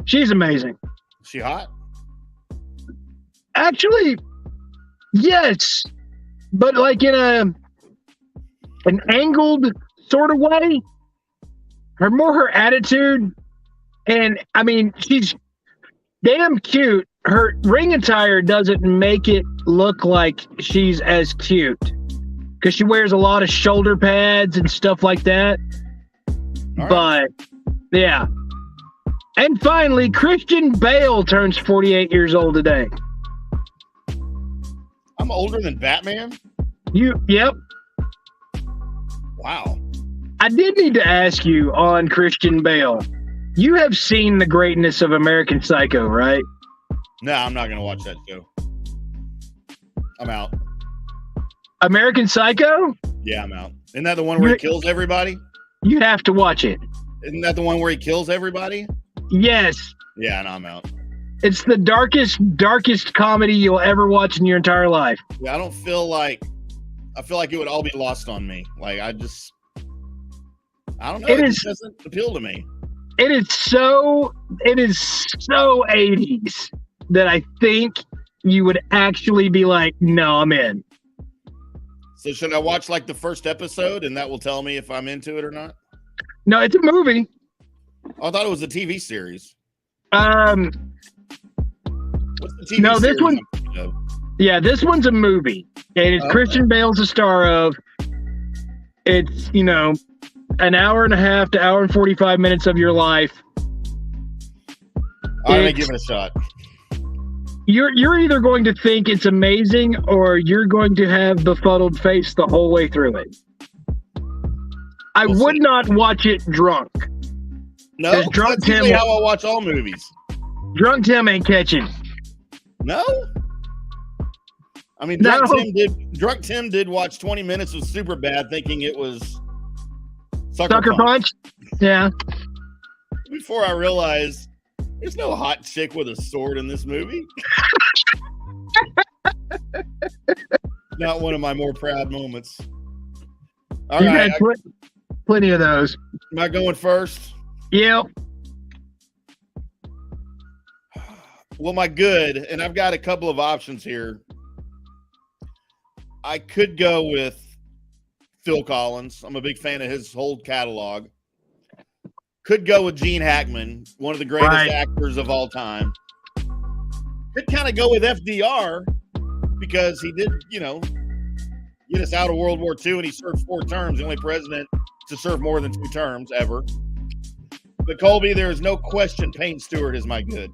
[SPEAKER 6] She's amazing.
[SPEAKER 7] Is she hot?
[SPEAKER 6] Actually, yes, but like in an angled sort of way. Her attitude, and I mean, she's damn cute. Her ring attire doesn't make it look like she's as cute because she wears a lot of shoulder pads and stuff like that.
[SPEAKER 7] All right.
[SPEAKER 6] But yeah. And finally, Christian Bale turns 48 years old today.
[SPEAKER 7] I'm older than Batman?
[SPEAKER 6] Yep.
[SPEAKER 7] Wow.
[SPEAKER 6] I did need to ask you on Christian Bale. You have seen the greatness of American Psycho, right?
[SPEAKER 7] No, I'm not going to watch that show. I'm out.
[SPEAKER 6] American Psycho?
[SPEAKER 7] Yeah, I'm out. Isn't that the one where he kills everybody?
[SPEAKER 6] You have to watch it.
[SPEAKER 7] Isn't that the one where he kills everybody?
[SPEAKER 6] Yes.
[SPEAKER 7] Yeah, no, I'm out.
[SPEAKER 6] It's the darkest comedy you'll ever watch in your entire life.
[SPEAKER 7] Yeah, I feel like it would all be lost on me. Like I don't know. It just doesn't appeal to me.
[SPEAKER 6] It is so 80s that I think you would actually be like, no, I'm in.
[SPEAKER 7] So should I watch like the first episode and that will tell me if I'm into it or not?
[SPEAKER 6] No, it's a movie.
[SPEAKER 7] I thought it was a TV series.
[SPEAKER 6] What's
[SPEAKER 7] the TV
[SPEAKER 6] this
[SPEAKER 7] series
[SPEAKER 6] one. Yeah, this one's a movie, and it's Christian Bale's the star of. It's an hour and a half to hour and 45 minutes of your life.
[SPEAKER 7] I'm gonna give it a shot.
[SPEAKER 6] You're either going to think it's amazing or you're going to have befuddled face the whole way through it. I would not watch it drunk.
[SPEAKER 7] No,
[SPEAKER 6] drunk
[SPEAKER 7] that's
[SPEAKER 6] Tim.
[SPEAKER 7] usually how I watch all movies.
[SPEAKER 6] Drunk Tim ain't catching.
[SPEAKER 7] No. I mean, Drunk Tim did watch 20 minutes of Superbad thinking it was Sucker Punch.
[SPEAKER 6] Yeah.
[SPEAKER 7] Before I realized there's no hot chick with a sword in this movie. Not one of my more proud moments. All
[SPEAKER 6] you
[SPEAKER 7] right.
[SPEAKER 6] had plenty of those.
[SPEAKER 7] Am I going first?
[SPEAKER 6] Yep.
[SPEAKER 7] Well, my good, and I've got a couple of options here. I could go with Phil Collins. I'm a big fan of his whole catalog. Could go with Gene Hackman, one of the greatest actors of all time. Could kind of go with FDR because he did, get us out of World War II and he served 4 terms, the only president to serve more than 2 terms ever. But Colby, there is no question Payne Stewart is my good.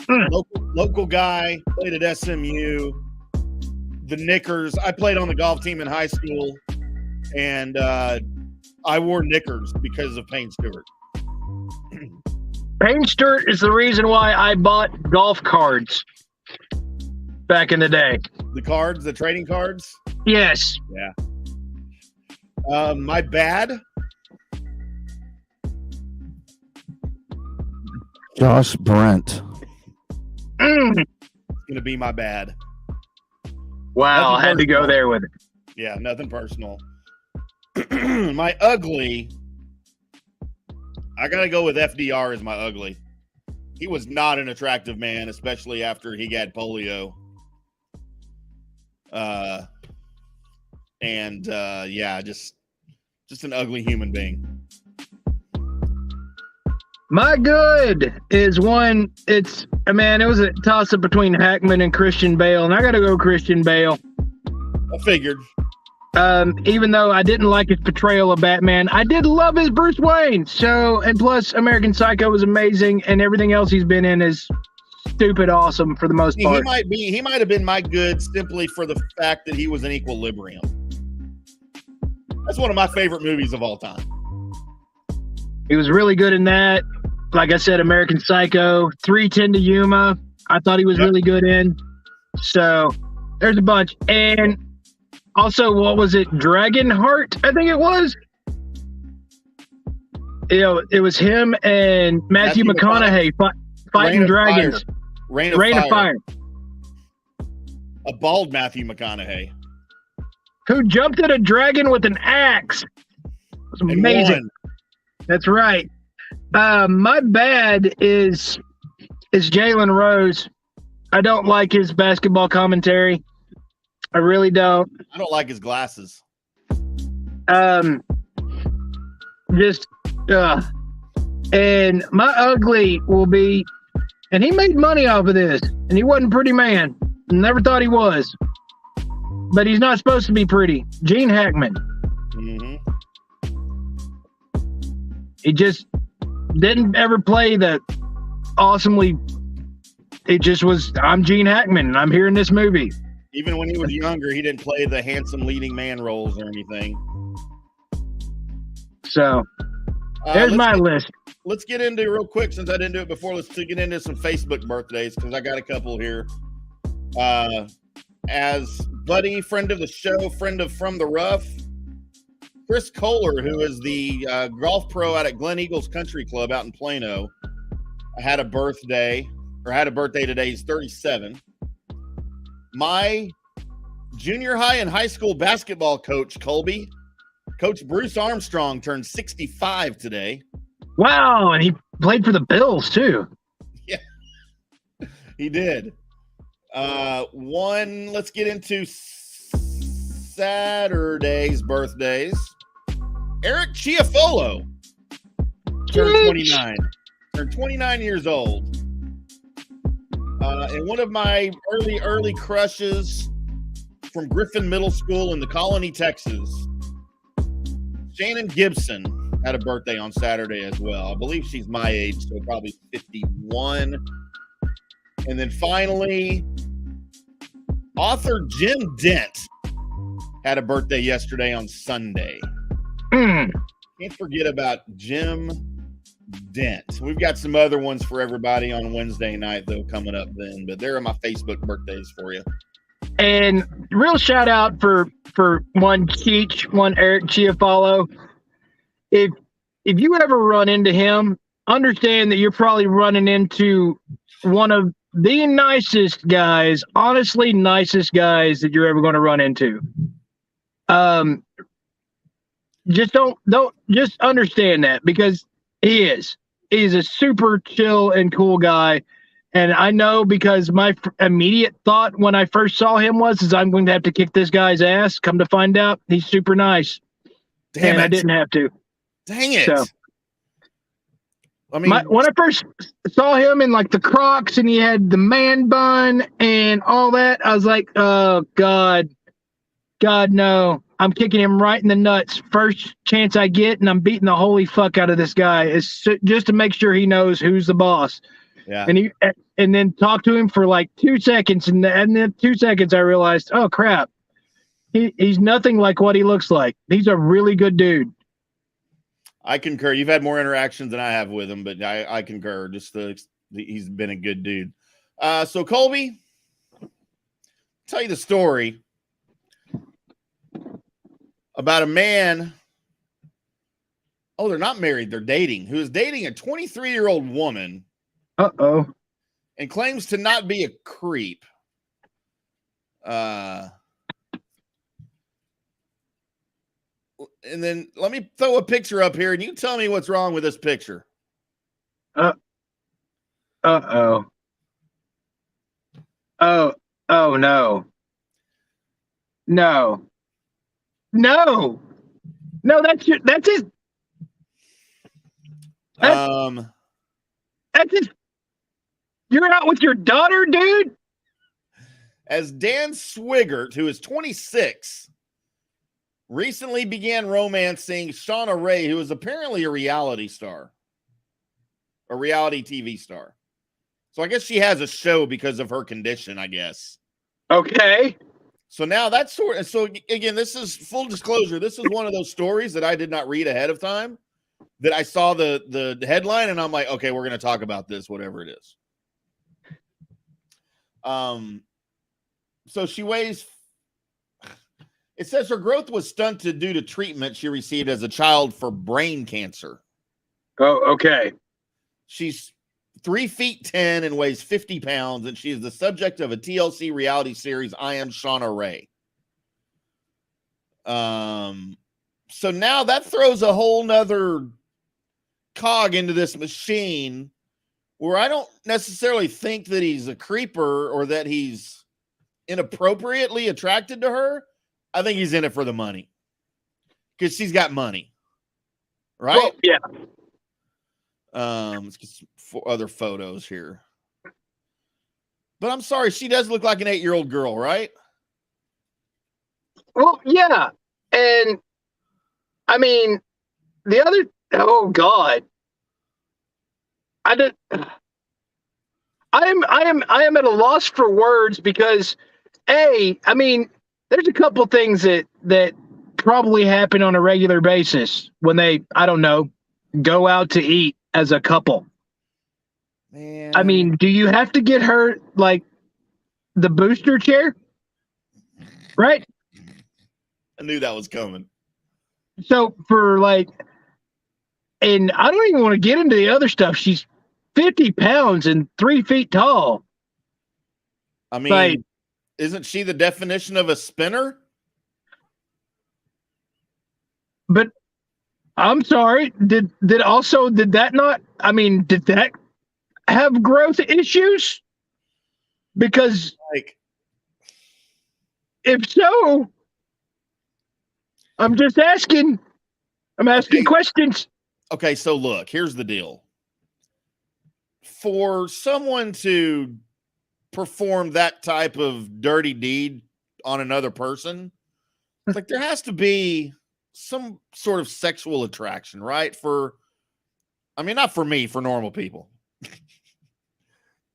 [SPEAKER 7] Local guy, played at SMU, the Knickers. I played on the golf team in high school, and I wore knickers because of Payne Stewart.
[SPEAKER 6] Payne Stewart is the reason why I bought golf cards back in the day.
[SPEAKER 7] The cards, the trading cards?
[SPEAKER 6] Yes.
[SPEAKER 7] Yeah. My bad.
[SPEAKER 8] Josh Brent.
[SPEAKER 7] It's going to be my bad.
[SPEAKER 6] Wow, I had to go there with it.
[SPEAKER 7] Yeah, nothing personal. My ugly, I got to go with FDR as my ugly. He was not an attractive man, especially after he got polio. Just an ugly human being.
[SPEAKER 6] My good is one. It was a toss-up between Hackman and Christian Bale, and I got to go Christian Bale.
[SPEAKER 7] I figured.
[SPEAKER 6] Even though I didn't like his portrayal of Batman, I did love his Bruce Wayne. So, and plus, American Psycho was amazing, and everything else he's been in is stupid awesome for the most part.
[SPEAKER 7] He might have been my good simply for the fact that he was in Equilibrium. That's one of my favorite movies of all time.
[SPEAKER 6] He was really good in that. Like I said, American Psycho, 3:10 to Yuma, I thought he was really good in. So there's a bunch. And also, what was it? Dragonheart, I think it was. It was him and Matthew McConaughey fighting dragons.
[SPEAKER 7] Reign of Fire. A bald Matthew McConaughey.
[SPEAKER 6] Who jumped at a dragon with an axe. It was amazing. That's right. My bad is Jalen Rose. I don't like his basketball commentary. I really don't.
[SPEAKER 7] I don't like his glasses.
[SPEAKER 6] And my ugly will be, and he made money off of this, and he wasn't a pretty man. Never thought he was. But he's not supposed to be pretty. Gene Hackman.
[SPEAKER 7] Mm-hmm.
[SPEAKER 6] He just didn't ever play the awesomely. It just was, I'm Gene Hackman, and I'm here in this movie.
[SPEAKER 7] Even when he was younger, he didn't play the handsome leading man roles or anything.
[SPEAKER 6] So, there's my list.
[SPEAKER 7] Let's get into real quick, since I didn't do it before. Let's get into some Facebook birthdays, because I got a couple here. As Buddy, friend of the show, friend of From the Rough, Chris Kohler, who is the golf pro out at Glen Eagles Country Club out in Plano, had a birthday. or had a birthday today. He's 37. My junior high and high school basketball coach, Colby, Coach Bruce Armstrong, turned 65 today.
[SPEAKER 6] Wow, and he played for the Bills too.
[SPEAKER 7] Yeah, he did. Let's get into Saturday's birthdays. Eric Chiafolo turned 29. Turned 29 years old. And one of my early crushes from Griffin Middle School in the Colony, Texas, Shannon Gibson, had a birthday on Saturday as well. I believe she's my age, so probably 51. And then finally, author Jim Dent had a birthday yesterday on Sunday. Can't forget about Jim Dent. We've got some other ones for everybody on Wednesday night, though, coming up then. But there are my Facebook birthdays for you.
[SPEAKER 6] And real shout out for one Eric Chiafalo. If you ever run into him, understand that you're probably running into one of the nicest guys, honestly nicest guys that you're ever going to run into. Just understand that, because he's a super chill and cool guy. And I know, because my immediate thought when I first saw him is I'm going to have to kick this guy's ass. Come to find out, he's super nice.
[SPEAKER 7] Damn it.
[SPEAKER 6] I didn't have to.
[SPEAKER 7] Dang it.
[SPEAKER 6] So,
[SPEAKER 7] I mean,
[SPEAKER 6] when I first saw him in like the Crocs and he had the man bun and all that, I was like, oh, God, no. I'm kicking him right in the nuts first chance I get, and I'm beating the holy fuck out of this guy. It's just to make sure he knows who's the boss.
[SPEAKER 7] Yeah.
[SPEAKER 6] And then talk to him for like 2 seconds, and then 2 seconds I realized, oh crap, he's nothing like what he looks like. He's a really good dude.
[SPEAKER 7] I concur. You've had more interactions than I have with him, but I concur. He's been a good dude. So Colby, tell you the story about a man. Oh, they're not married. They're dating. Who is dating a 23-year-old woman.
[SPEAKER 6] Uh-oh.
[SPEAKER 7] And claims to not be a creep. And then let me throw a picture up here, and you tell me what's wrong with this picture.
[SPEAKER 6] Uh-oh. Oh, no. No, that's his. That's his. You're out with your daughter, dude?
[SPEAKER 7] As Dan Swigert, who is 26, recently began romancing Shauna Ray, who is apparently a reality star, a reality TV star. So I guess she has a show because of her condition, I guess.
[SPEAKER 6] Okay.
[SPEAKER 7] So now that's so again, this is full disclosure. This is one of those stories that I did not read ahead of time, that I saw the headline and I'm like, okay, we're going to talk about this, whatever it is. So she weighs, it says her growth was stunted due to treatment she received as a child for brain cancer.
[SPEAKER 6] Oh, okay.
[SPEAKER 7] She's 3'10" and weighs 50 pounds, and she is the subject of a TLC reality series, I Am Shauna Ray. So now that throws a whole nother cog into this machine, where I don't necessarily think that he's a creeper or that he's inappropriately attracted to her. I think he's in it for the money, because she's got money, right?
[SPEAKER 6] Well, yeah.
[SPEAKER 7] Let's get some other photos here. But I'm sorry, she does look like an 8-year-old girl, right?
[SPEAKER 6] Well, yeah. And I mean, oh God. I am at a loss for words, because I mean, there's a couple things that probably happen on a regular basis when they, I don't know, go out to eat as a couple.
[SPEAKER 7] Man.
[SPEAKER 6] I mean, do you have to get her like the booster chair? Right?
[SPEAKER 7] I knew that was coming.
[SPEAKER 6] So for like, and I don't even want to get into the other stuff she's 50 pounds and 3 feet tall.
[SPEAKER 7] I mean,
[SPEAKER 6] Like,
[SPEAKER 7] isn't she the definition of a spinner?
[SPEAKER 6] but I'm sorry. Did that not? I mean, did that have growth issues? Because
[SPEAKER 7] Like,
[SPEAKER 6] if so, I'm just asking. I'm asking questions.
[SPEAKER 7] okay, so look, here's the deal. For someone to perform that type of dirty deed on another person, it's like there has to be some sort of sexual attraction, right? Not for me, for normal people.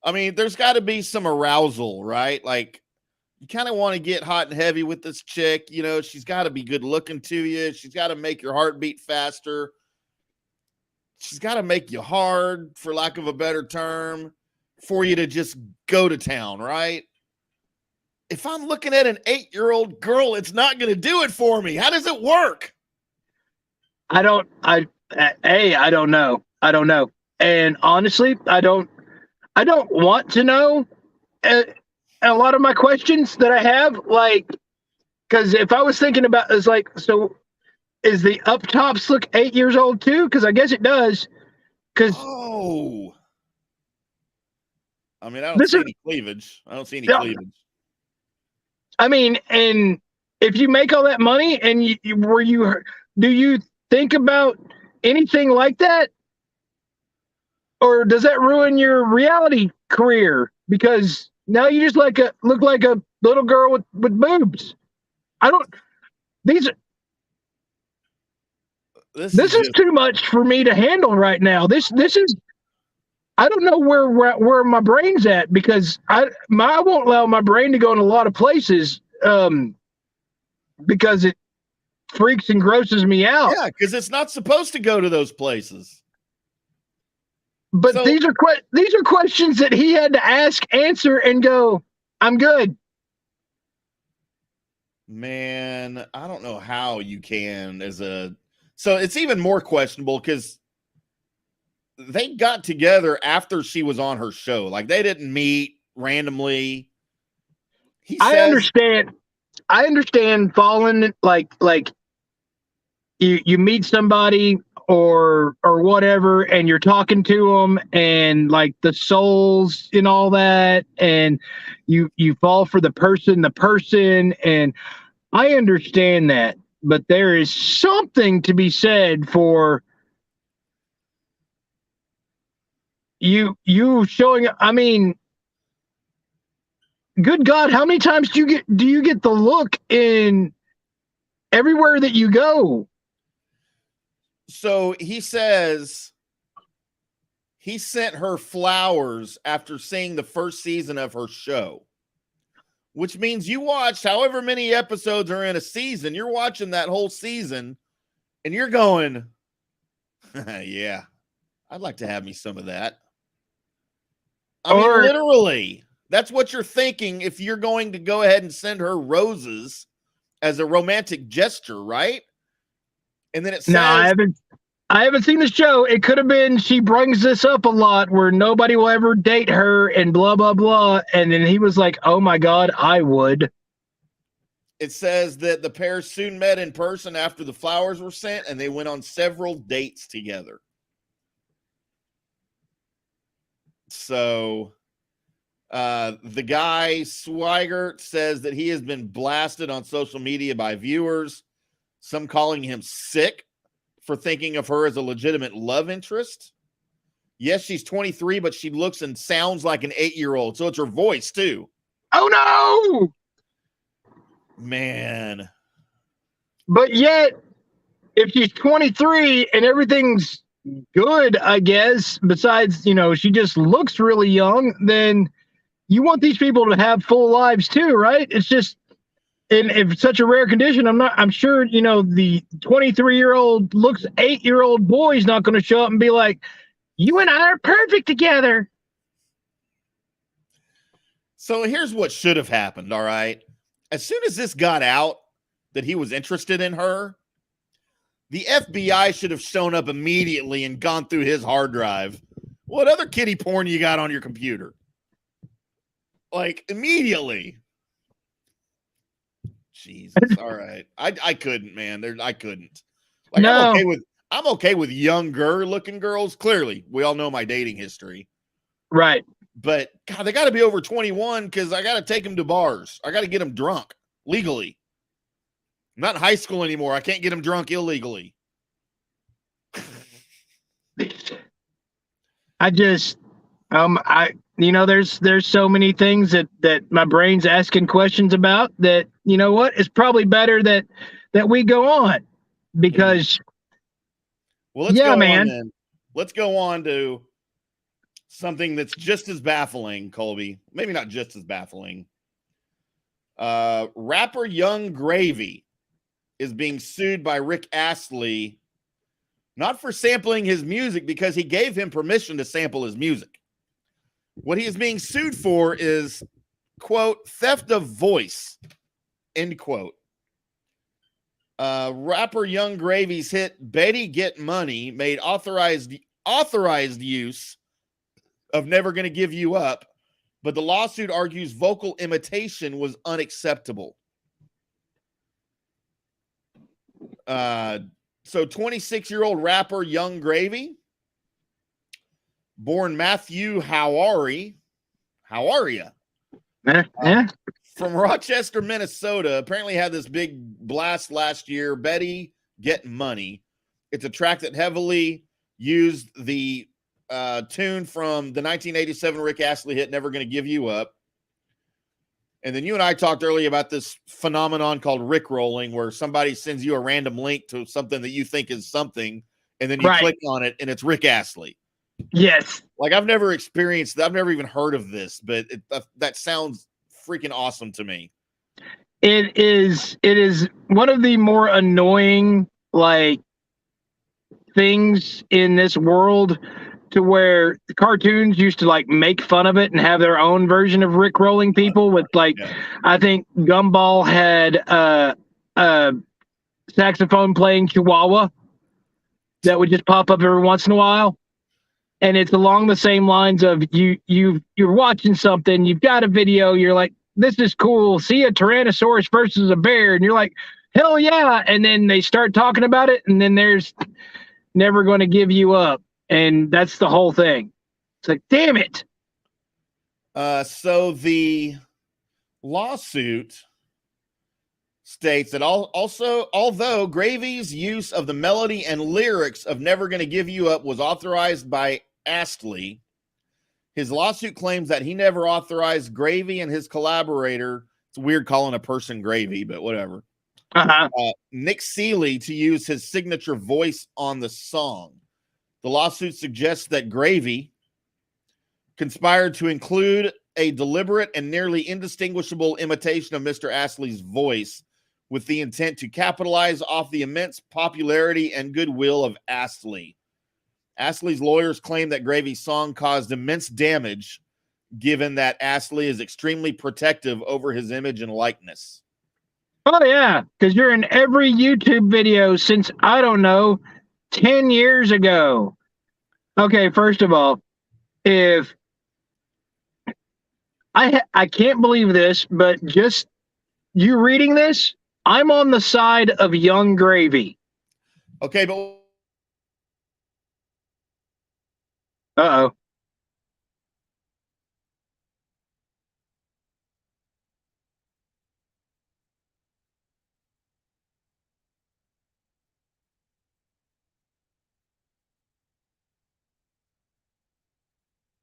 [SPEAKER 7] I mean, there's got to be some arousal, right? Like, you kind of want to get hot and heavy with this chick. You know, she's got to be good looking to you. She's got to make your heart beat faster. She's got to make you hard, for lack of a better term, for you to just go to town, right? If I'm looking at an 8-year-old girl, it's not going to do it for me. How does it work?
[SPEAKER 6] I don't know. I don't know. And honestly, I don't want to know. A lot of my questions that I have, like, because if I was thinking about, it's like, so is the up tops look 8 years old too? Because I guess it does. Because
[SPEAKER 7] I mean, I don't see any cleavage. Cleavage.
[SPEAKER 6] I mean, and if you make all that money, and do you think about anything like that, or does that ruin your reality career? Because now you just look like a little girl with boobs. This is too much for me to handle right now. This is, I don't know where my brain's at, because I won't allow my brain to go in a lot of places because it freaks and grosses me out.
[SPEAKER 7] Yeah, because it's not supposed to go to those places.
[SPEAKER 6] But these are questions that he had to answer, and go, I'm good.
[SPEAKER 7] Man, I don't know how you can so it's even more questionable because they got together after she was on her show. Like, they didn't meet randomly.
[SPEAKER 6] I understand falling, like you meet somebody or whatever, and you're talking to them, and like the souls and all that, and you fall for the person, and I understand that, but there is something to be said for you showing. I mean, good God, how many times do you get the look in everywhere that you go?
[SPEAKER 7] So he says he sent her flowers after seeing the first season of her show, which means you watched however many episodes are in a season. You're watching that whole season, and you're going, yeah, I'd like to have me some of that. I mean, literally, that's what you're thinking if you're going to go ahead and send her roses as a romantic gesture, right? And then it says,
[SPEAKER 6] no, I haven't seen the show. It could have been she brings this up a lot where nobody will ever date her and blah, blah, blah. And then he was like, oh my God, I would.
[SPEAKER 7] It says that the pair soon met in person after the flowers were sent, and they went on several dates together. So the guy, Swigert, says that he has been blasted on social media by viewers, some calling him sick for thinking of her as a legitimate love interest. Yes, she's 23, but she looks and sounds like an 8-year-old. So it's her voice too.
[SPEAKER 6] Oh no,
[SPEAKER 7] man.
[SPEAKER 6] But yet, if she's 23 and everything's good, I guess, besides, she just looks really young, then you want these people to have full lives too, right? It's just, in such a rare condition, I'm sure, the 23-year-old looks 8-year-old boy is not going to show up and be like, you and I are perfect together.
[SPEAKER 7] So here's what should have happened, all right? As soon as this got out that he was interested in her, the FBI should have shown up immediately and gone through his hard drive What other kiddie porn you got on your computer? Like immediately. Jesus. All right. I couldn't, man. I couldn't. Like
[SPEAKER 6] No.
[SPEAKER 7] I'm okay with younger looking girls. Clearly, we all know my dating history.
[SPEAKER 6] Right.
[SPEAKER 7] But God, they got to be over 21 because I got to take them to bars. I got to get them drunk legally. I'm not in high school anymore. I can't get them drunk illegally.
[SPEAKER 6] There's so many things that my brain's asking questions about that, you know what, it's probably better that we go on because
[SPEAKER 7] well, let's
[SPEAKER 6] yeah,
[SPEAKER 7] go
[SPEAKER 6] man.
[SPEAKER 7] on then. Let's go on to something that's just as baffling, Colby. Maybe not just as baffling. Rapper Young Gravy is being sued by Rick Astley, not for sampling his music, because he gave him permission to sample his music. What he is being sued for is, quote, theft of voice, end quote. Rapper Young Gravy's hit Betty Get Money made authorized use of Never Gonna Give You Up, but the lawsuit argues vocal imitation was unacceptable. So 26-year-old rapper Young Gravy, born Matthew Howari, how are you? From Rochester, Minnesota, apparently had this big blast last year, Betty Get Money. It's a track that heavily used the tune from the 1987 Rick Astley hit Never Gonna Give You Up. And then you and I talked earlier about this phenomenon called Rickrolling, where somebody sends you a random link to something that you think is something, and then you click on it, and it's Rick Astley.
[SPEAKER 6] Yes.
[SPEAKER 7] Like, I've never experienced, I've never even heard of this, but that sounds freaking awesome to me.
[SPEAKER 6] It is one of the more annoying, like, things in this world, to where the cartoons used to like make fun of it and have their own version of Rickrolling people with like, I think Gumball had a saxophone playing Chihuahua that would just pop up every once in a while. And it's along the same lines of you're watching something, you've got a video, you're like, this is cool. See a Tyrannosaurus versus a bear. And you're like, hell yeah. And then they start talking about it. And then there's Never Gonna Give You Up. And that's the whole thing. It's like, damn it.
[SPEAKER 7] So the lawsuit states that although Gravy's use of the melody and lyrics of Never Gonna Give You Up was authorized by Astley, his lawsuit claims that he never authorized Gravy and his collaborator, it's weird calling a person Gravy, but whatever, Nick Seeley, to use his signature voice on the song. The lawsuit suggests that Gravy conspired to include a deliberate and nearly indistinguishable imitation of Mr. Astley's voice with the intent to capitalize off the immense popularity and goodwill of Astley. Astley's lawyers claim that Gravy's song caused immense damage, given that Astley is extremely protective over his image and likeness.
[SPEAKER 6] Oh, yeah, because you're in every YouTube video since, I don't know, 10 years ago. Okay, first of all, if I can't believe this, but just you reading this, I'm on the side of Young Gravy.
[SPEAKER 7] Okay, but
[SPEAKER 6] uh-oh.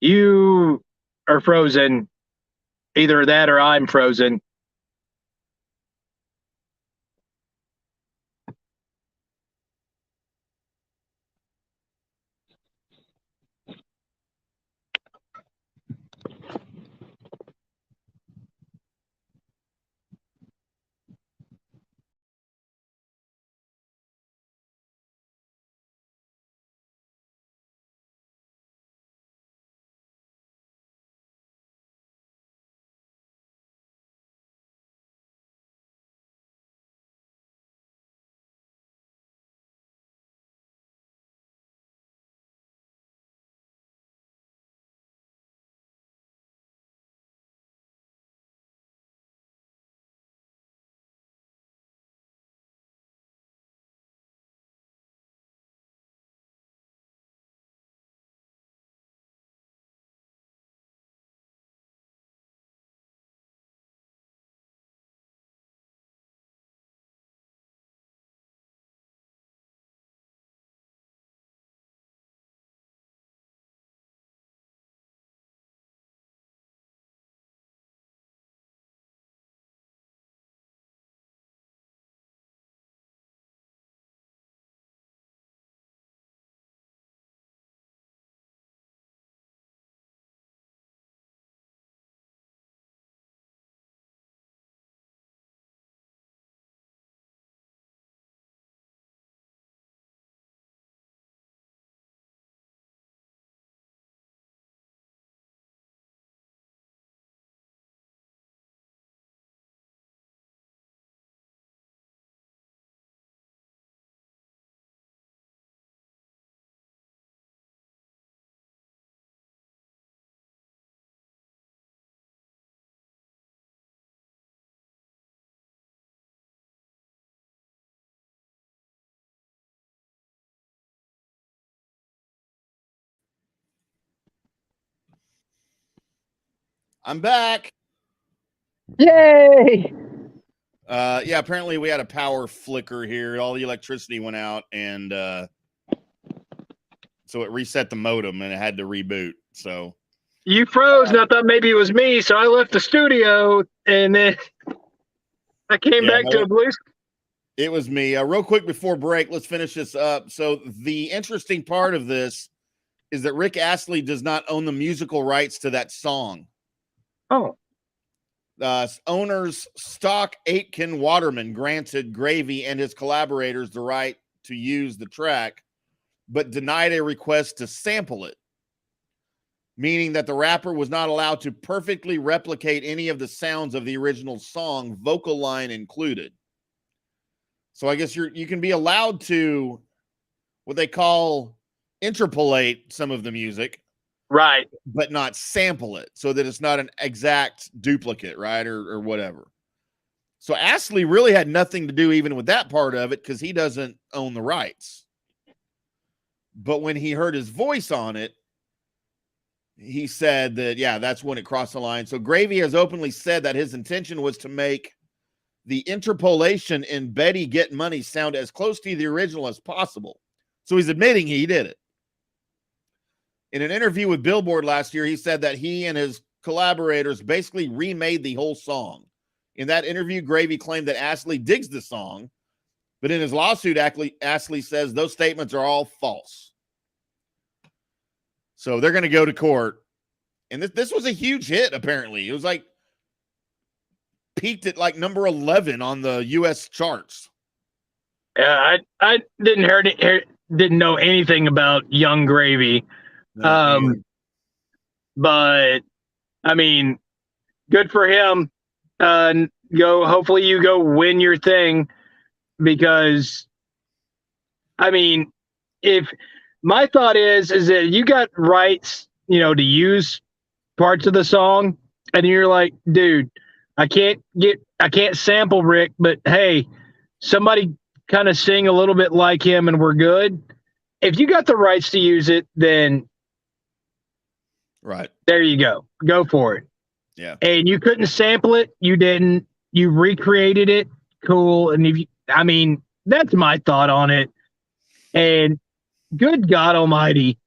[SPEAKER 6] You are frozen. Either that or I'm frozen.
[SPEAKER 7] I'm back.
[SPEAKER 6] Yay!
[SPEAKER 7] Yeah, apparently we had a power flicker here. All the electricity went out, and so it reset the modem, and it had to reboot. So
[SPEAKER 6] You froze, and I thought maybe it was me, so I left the studio, and then I came back to a blue.
[SPEAKER 7] It was me. Real quick before break, let's finish this up. So the interesting part of this is that Rick Astley does not own the musical rights to that song.
[SPEAKER 6] Oh.
[SPEAKER 7] Owners Stock Aitken Waterman granted Gravy and his collaborators the right to use the track, but denied a request to sample it, meaning that the rapper was not allowed to perfectly replicate any of the sounds of the original song, vocal line included. So I guess you can be allowed to what they call interpolate some of the music,
[SPEAKER 6] right,
[SPEAKER 7] but not sample it, so that it's not an exact duplicate, right, or whatever. So Astley really had nothing to do even with that part of it because he doesn't own the rights. But when he heard his voice on it, he said that, yeah, that's when it crossed the line. So Gravy has openly said that his intention was to make the interpolation in Betty Get Money sound as close to the original as possible. So he's admitting he did it. In an interview with Billboard last year, he said that he and his collaborators basically remade the whole song. In that interview, Gravy claimed that Astley digs the song, but in his lawsuit, Astley says those statements are all false. So they're going to go to court. And this was a huge hit, apparently. It was like peaked at like number 11 on the U.S. charts.
[SPEAKER 6] Yeah, I didn't know anything about Young Gravy. But I mean, good for him. Hopefully you go win your thing, because I mean, if my thought is that you got rights, to use parts of the song, and you're like, dude, I can't sample Rick, but hey, somebody kind of sing a little bit like him and we're good. If you got the rights to use it, then
[SPEAKER 7] right
[SPEAKER 6] there you go for it.
[SPEAKER 7] Yeah.
[SPEAKER 6] And you couldn't sample it, you didn't, you recreated it, cool. And that's my thought on it. And good God Almighty,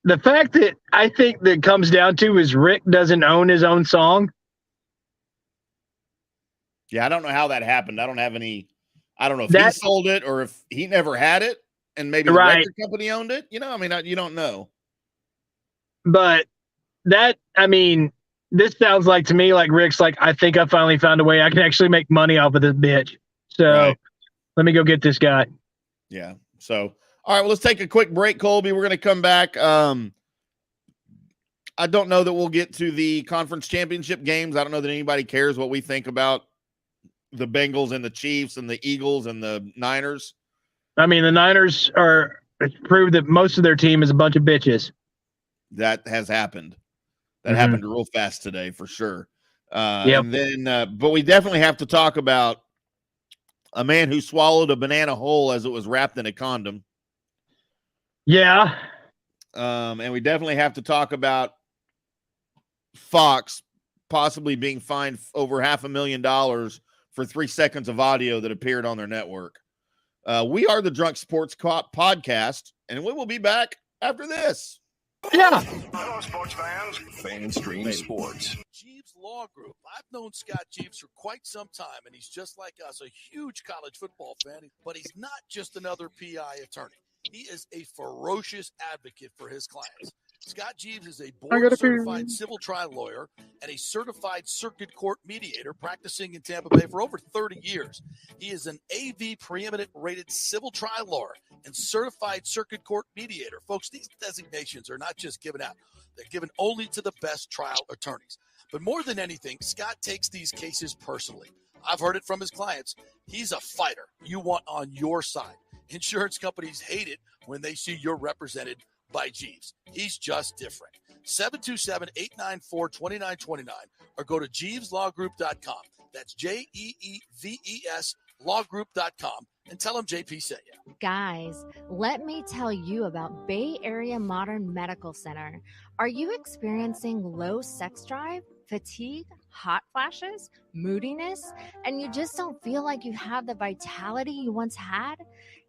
[SPEAKER 6] the fact that I think that comes down to is Rick doesn't own his own song.
[SPEAKER 7] Yeah, I don't know how that happened. I don't know if he sold it or if he never had it and maybe the record company owned it. You don't know. But
[SPEAKER 6] this sounds like to me like Rick's like, I think I finally found a way I can actually make money off of this bitch. So let me go get this guy.
[SPEAKER 7] Yeah. So, all right, well, let's take a quick break, Colby. We're going to come back. I don't know that we'll get to the conference championship games. I don't know that anybody cares what we think about the Bengals and the Chiefs and the Eagles and the Niners.
[SPEAKER 6] The Niners are proved that most of their team is a bunch of bitches.
[SPEAKER 7] That has happened. That happened real fast today for sure. And then, but we definitely have to talk about a man who swallowed a banana whole as it was wrapped in a condom.
[SPEAKER 6] Yeah.
[SPEAKER 7] And we definitely have to talk about Fox possibly being fined over $500,000 for 3 seconds of audio that appeared on their network. We are the Drunk Sports Podcast, and we will be back after this.
[SPEAKER 6] Yeah.
[SPEAKER 1] Hello, sports fans. FanStream Sports.
[SPEAKER 9] Jeeves Law Group. I've known Scott Jeeves for quite some time, and he's just like us, a huge college football fan, but he's not just another PI attorney. He is a ferocious advocate for his clients. Scott Jeeves is a board-certified civil trial lawyer and a certified circuit court mediator practicing in Tampa Bay for over 30 years. He is an AV preeminent rated civil trial lawyer and certified circuit court mediator. Folks, these designations are not just given out. They're given only to the best trial attorneys. But more than anything, Scott takes these cases personally. I've heard it from his clients. He's a fighter you want on your side. Insurance companies hate it when they see you're represented by Jeeves. He's just different. 727-894-2929 or go to JeevesLawGroup.com. That's JeeVes lawgroup.com and tell them JP sent you.
[SPEAKER 10] Guys, let me tell you about Bay Area Modern Medical Center. Are you experiencing low sex drive, fatigue, hot flashes, moodiness, and you just don't feel like you have the vitality you once had?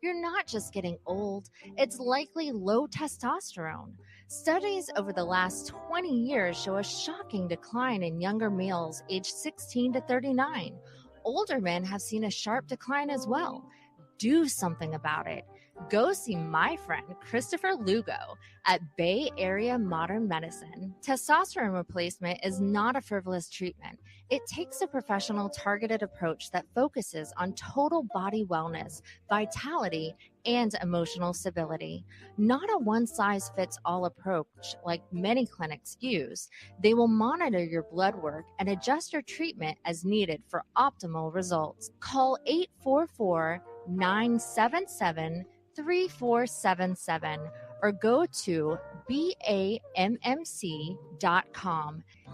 [SPEAKER 10] You're not just getting old, it's likely low testosterone. Studies over the last 20 years show a shocking decline in younger males aged 16 to 39. Older men have seen a sharp decline as well. Do something about it. Go see my friend Christopher Lugo at Bay Area Modern Medicine. Testosterone replacement is not a frivolous treatment. It takes a professional, targeted approach that focuses on total body wellness, vitality, and emotional stability. Not a one-size-fits-all approach like many clinics use. They will monitor your blood work and adjust your treatment as needed for optimal results. Call 844-977-3477 or go to BAMMC.com.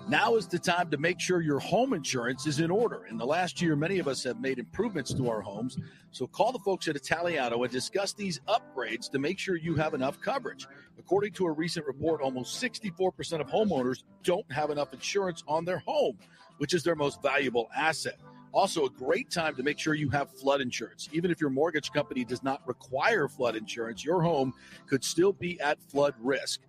[SPEAKER 9] Now is the time to make sure your home insurance is in order. In the last year, many of us have made improvements to our homes. So call the folks at Italiano and discuss these upgrades to make sure you have enough coverage. According to a recent report, almost 64% of homeowners don't have enough insurance on their home, which is their most valuable asset. Also, a great time to make sure you have flood insurance. Even if your mortgage company does not require flood insurance, your home could still be at flood risk.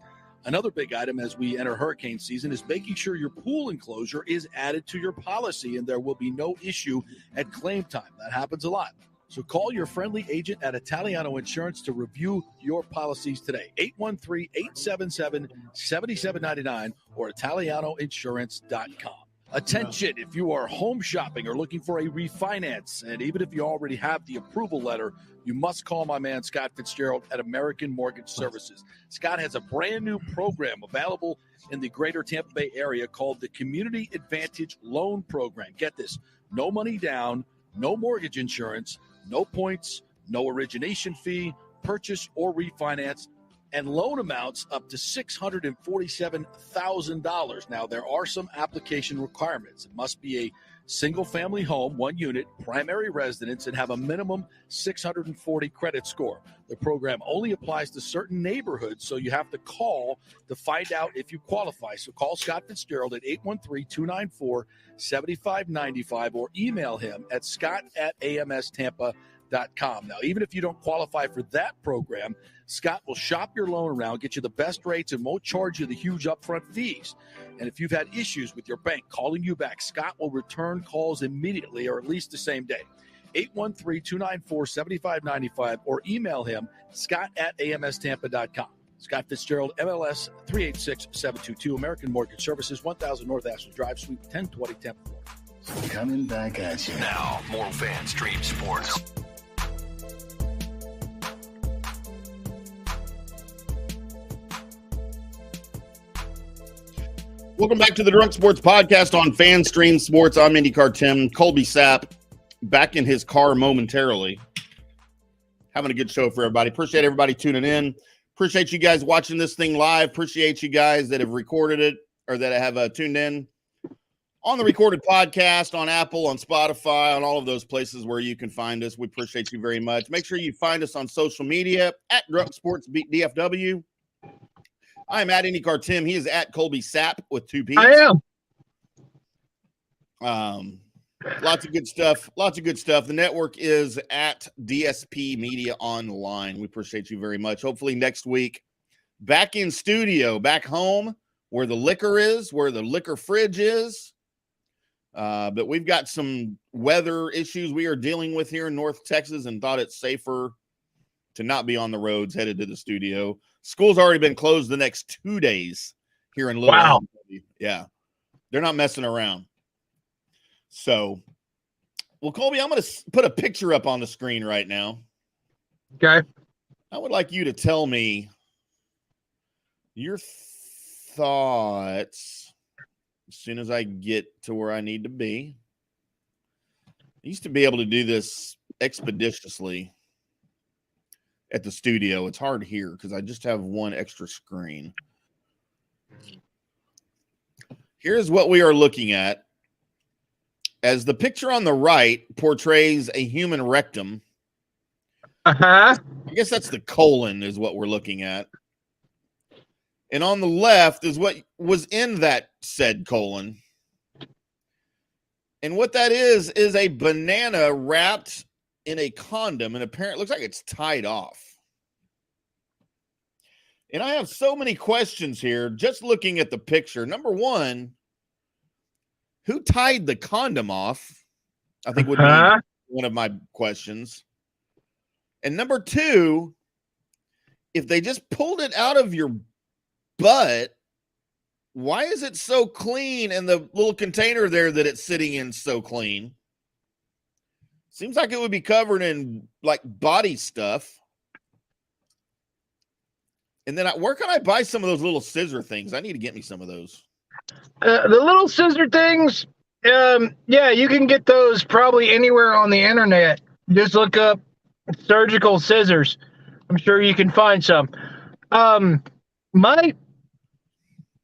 [SPEAKER 9] Another big item as we enter hurricane season is making sure your pool enclosure is added to your policy and there will be no issue at claim time. That happens a lot. So call your friendly agent at Italiano Insurance to review your policies today. 813-877-7799 or ItalianoInsurance.com. Attention, if you are home shopping or looking for a refinance, and even if you already have the approval letter, you must call my man Scott Fitzgerald at American Mortgage Services. Scott has a brand new program available in the greater Tampa Bay area called the Community Advantage Loan Program. Get this, no money down, no mortgage insurance, no points, no origination fee, purchase or refinance, and loan amounts up to $647,000. Now, there are some application requirements. It must be a single-family home, one unit, primary residence, and have a minimum 640 credit score. The program only applies to certain neighborhoods, so you have to call to find out if you qualify. So call Scott Fitzgerald at 813-294-7595 or email him at scott@amstampa.com. Now, even if you don't qualify for that program, Scott will shop your loan around, get you the best rates, and won't charge you the huge upfront fees. And if you've had issues with your bank calling you back, Scott will return calls immediately or at least the same day. 813-294-7595 or email him, scott@amstampa.com. Scott Fitzgerald, MLS 386722, American Mortgage Services, 1000 North Ashley Drive, Suite 1020, Tampa, Florida.
[SPEAKER 3] Coming back at you.
[SPEAKER 1] Now, more Fan Stream Sports.
[SPEAKER 7] Welcome back to the Drunk Sports Podcast on Fan Stream Sports. I'm IndyCar Tim. Colby Sapp back in his car momentarily. Having a good show for everybody. Appreciate everybody tuning in. Appreciate you guys watching this thing live. Appreciate you guys that have recorded it or that have tuned in on the recorded podcast, on Apple, on Spotify, on all of those places where you can find us. We appreciate you very much. Make sure you find us on social media at Drunk Sports DFW. I'm at IndyCar Tim. He is at Colby Sapp with 2 P's.
[SPEAKER 6] I
[SPEAKER 7] am. Lots of good stuff. Lots of good stuff. The network is at DSP Media Online. We appreciate you very much. Hopefully next week, back in studio, back home, where the liquor is, where the liquor fridge is. But we've got some weather issues we are dealing with here in North Texas and thought it's safer to not be on the roads headed to the studio. School's already been closed the next 2 days here in Little
[SPEAKER 6] Wow.
[SPEAKER 7] Yeah. They're not messing around. So, well, Colby, I'm going to put a picture up on the screen right now.
[SPEAKER 6] Okay.
[SPEAKER 7] I would like you to tell me your thoughts as soon as I get to where I need to be. I used to be able to do this expeditiously at the studio. It's hard here because I just have one extra screen. Here's what we are looking at. As the picture on the right portrays a human rectum,
[SPEAKER 6] Uh-huh.
[SPEAKER 7] I guess that's the colon is what we're looking at. And on the left is what was in that said colon. And what that is a banana wrapped in a condom, and apparently it looks like it's tied off. And I have so many questions here just looking at the picture. Number one, who tied the condom off? I think would be one of my questions. And number two, if they just pulled it out of your butt, why is it so clean and the little container there that it's sitting in so clean? Seems like it would be covered in like body stuff. And then where can I buy some of those little scissor things? I need to get me some of those.
[SPEAKER 6] The little scissor things, yeah, you can get those probably anywhere on the internet. Just look up surgical scissors. I'm sure you can find some.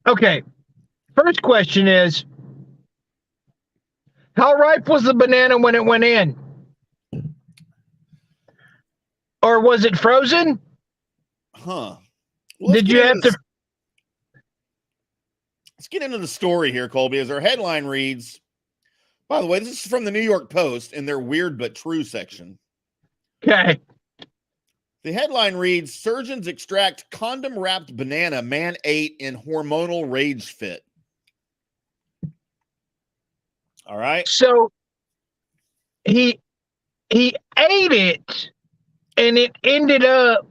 [SPEAKER 6] Okay, first question is, how ripe was the banana when it went in? Or was it frozen?
[SPEAKER 7] Huh.
[SPEAKER 6] Well, did you have to?
[SPEAKER 7] Let's get into the story here, Colby, as our headline reads. By the way, this is from the New York Post in their weird but true section.
[SPEAKER 6] Okay.
[SPEAKER 7] The headline reads, surgeons extract condom-wrapped banana man ate in hormonal rage fit. All right.
[SPEAKER 6] So he ate it and it ended up,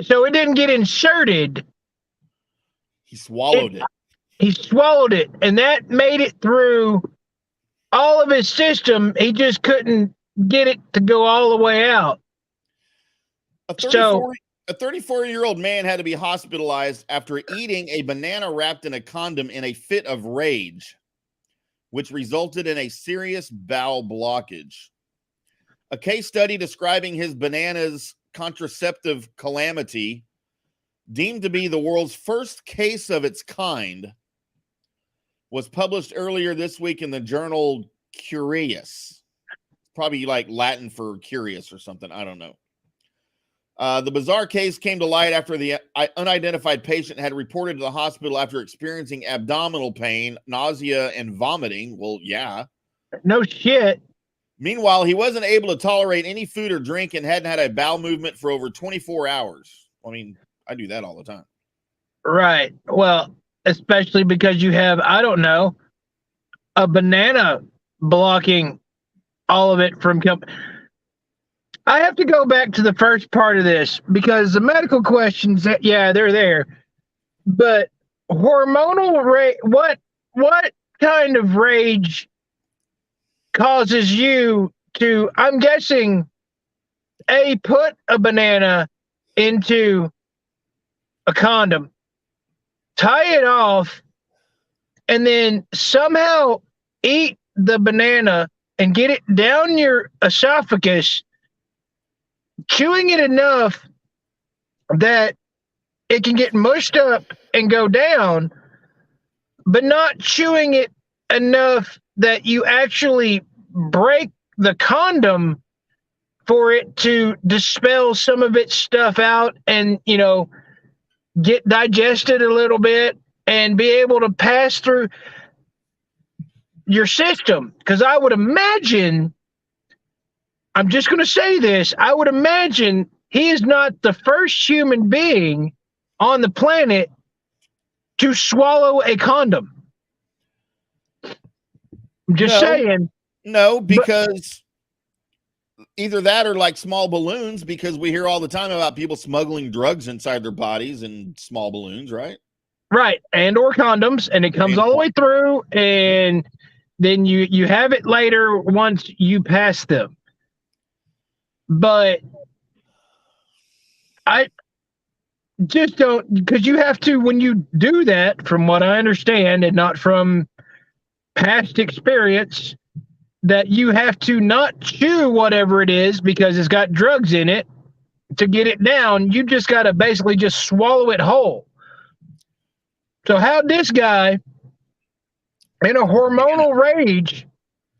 [SPEAKER 6] so it didn't get inserted.
[SPEAKER 7] He swallowed it.
[SPEAKER 6] He swallowed it, and that made it through all of his system. He just couldn't get it to go all the way out.
[SPEAKER 7] A 34-year-old man had to be hospitalized after eating a banana wrapped in a condom in a fit of rage, which resulted in a serious bowel blockage. A case study describing his banana's contraceptive calamity, deemed to be the world's first case of its kind, was published earlier this week in the journal Curious. Probably like Latin for curious or something. I don't know. The bizarre case came to light after the unidentified patient had reported to the hospital after experiencing abdominal pain, nausea, and vomiting. Well, yeah.
[SPEAKER 6] No shit.
[SPEAKER 7] Meanwhile, he wasn't able to tolerate any food or drink and hadn't had a bowel movement for over 24 hours. I mean, I do that all the time.
[SPEAKER 6] Right. Well, especially because you have, I don't know, a banana blocking all of it from coming. I have to go back to the first part of this because the medical questions, yeah, they're there. But hormonal rage, what kind of rage causes you to, I'm guessing, put a banana into a condom, tie it off, and then somehow eat the banana and get it down your esophagus, chewing it enough that it can get mushed up and go down, but not chewing it enough that you actually break the condom for it to dispel some of its stuff out and, you know, get digested a little bit and be able to pass through your system. Because I would imagine, I'm just going to say this, I would imagine he is not the first human being on the planet to swallow a condom. I'm just saying.
[SPEAKER 7] No, because either that or like small balloons, because we hear all the time about people smuggling drugs inside their bodies in small balloons, right?
[SPEAKER 6] Right. And or condoms, and it comes all the way through, and then you have it later once you pass them. But I just don't, because you have to, when you do that, from what I understand, and not from past experience, that you have to not chew whatever it is because it's got drugs in it to get it down. You just got to basically just swallow it whole. So how'd this guy in a hormonal rage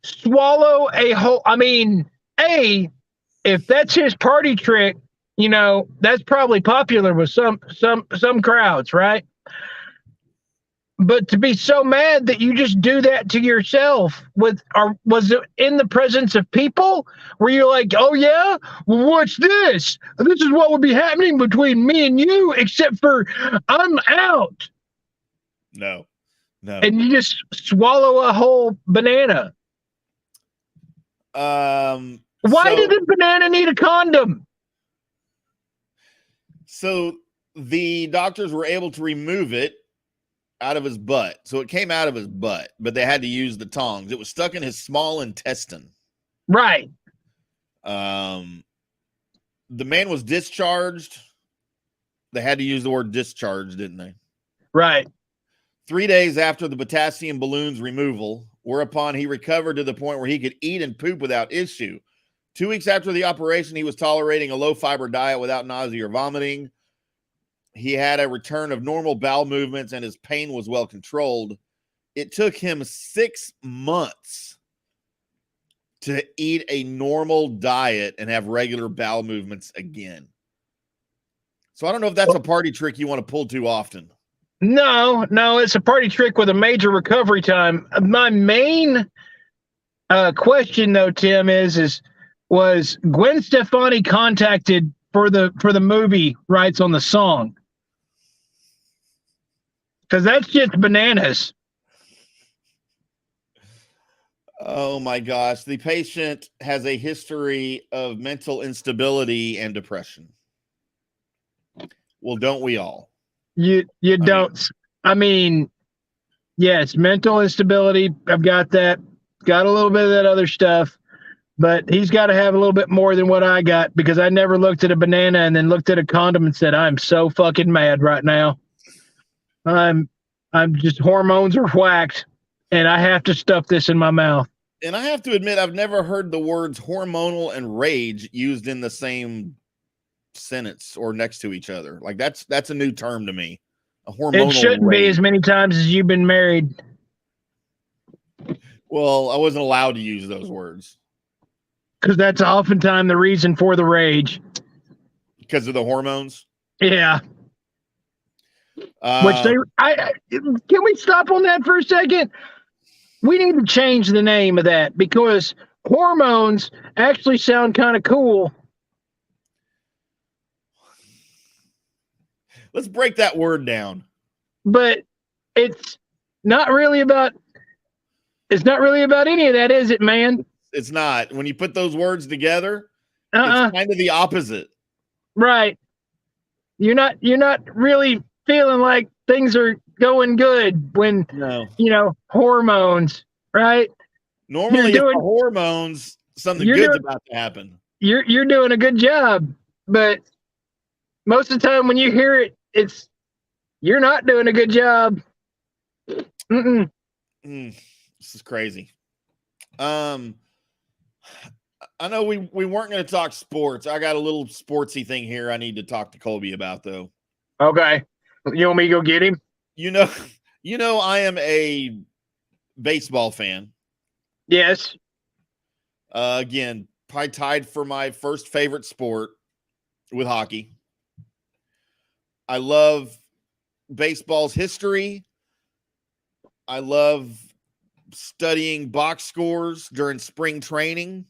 [SPEAKER 6] swallow a whole, I mean, if that's his party trick, that's probably popular with some crowds, right? But to be so mad that you just do that to yourself was it in the presence of people where you're like, oh yeah, well, what's this? This is what would be happening between me and you, except for I'm out.
[SPEAKER 7] No.
[SPEAKER 6] And you just swallow a whole banana. Why did the banana need a condom?
[SPEAKER 7] So the doctors were able to remove it out of his butt. So it came out of his butt, but they had to use the tongs. It was stuck in his small intestine.
[SPEAKER 6] Right.
[SPEAKER 7] The man was discharged. They had to use the word discharged, didn't they?
[SPEAKER 6] Right.
[SPEAKER 7] 3 days after the potassium balloon's removal, whereupon he recovered to the point where he could eat and poop without issue. 2 weeks after the operation, he was tolerating a low-fiber diet without nausea or vomiting. He had a return of normal bowel movements, and his pain was well controlled. It took him 6 months to eat a normal diet and have regular bowel movements again. So I don't know if that's a party trick you want to pull too often.
[SPEAKER 6] No, it's a party trick with a major recovery time. My main question, though, Tim, was Gwen Stefani contacted for the movie rights on the song? Because that's just bananas.
[SPEAKER 7] Oh my gosh. The patient has a history of mental instability and depression. Well, don't we all?
[SPEAKER 6] I mean, yes, mental instability. I've got that. Got a little bit of that other stuff. But he's got to have a little bit more than what I got, because I never looked at a banana and then looked at a condom and said, I'm so fucking mad right now. I'm just, hormones are whacked and I have to stuff this in my mouth.
[SPEAKER 7] And I have to admit, I've never heard the words hormonal and rage used in the same sentence or next to each other. Like that's a new term to me. A hormonal.
[SPEAKER 6] It shouldn't be as many times as you've been married.
[SPEAKER 7] Well, I wasn't allowed to use those words.
[SPEAKER 6] Because that's oftentimes the reason for the rage.
[SPEAKER 7] Because of the hormones?
[SPEAKER 6] Yeah. Can we stop on that for a second? We need to change the name of that, because hormones actually sound kind of cool.
[SPEAKER 7] Let's break that word down.
[SPEAKER 6] But it's not really about any of that, is it, man?
[SPEAKER 7] It's not. When you put those words together, it's kind of the opposite.
[SPEAKER 6] Right. You're not really feeling like things are going good when, hormones, right?
[SPEAKER 7] Normally, if the hormones, something good's about to happen.
[SPEAKER 6] You're doing a good job, but most of the time when you hear it, you're not doing a good job.
[SPEAKER 7] This is crazy. I know we weren't going to talk sports. I got a little sportsy thing here I need to talk to Colby about, though.
[SPEAKER 6] Okay. You want me to go get him?
[SPEAKER 7] You know, I am a baseball fan.
[SPEAKER 6] Yes.
[SPEAKER 7] Again, probably tied for my first favorite sport with hockey. I love baseball's history. I love studying box scores during spring training.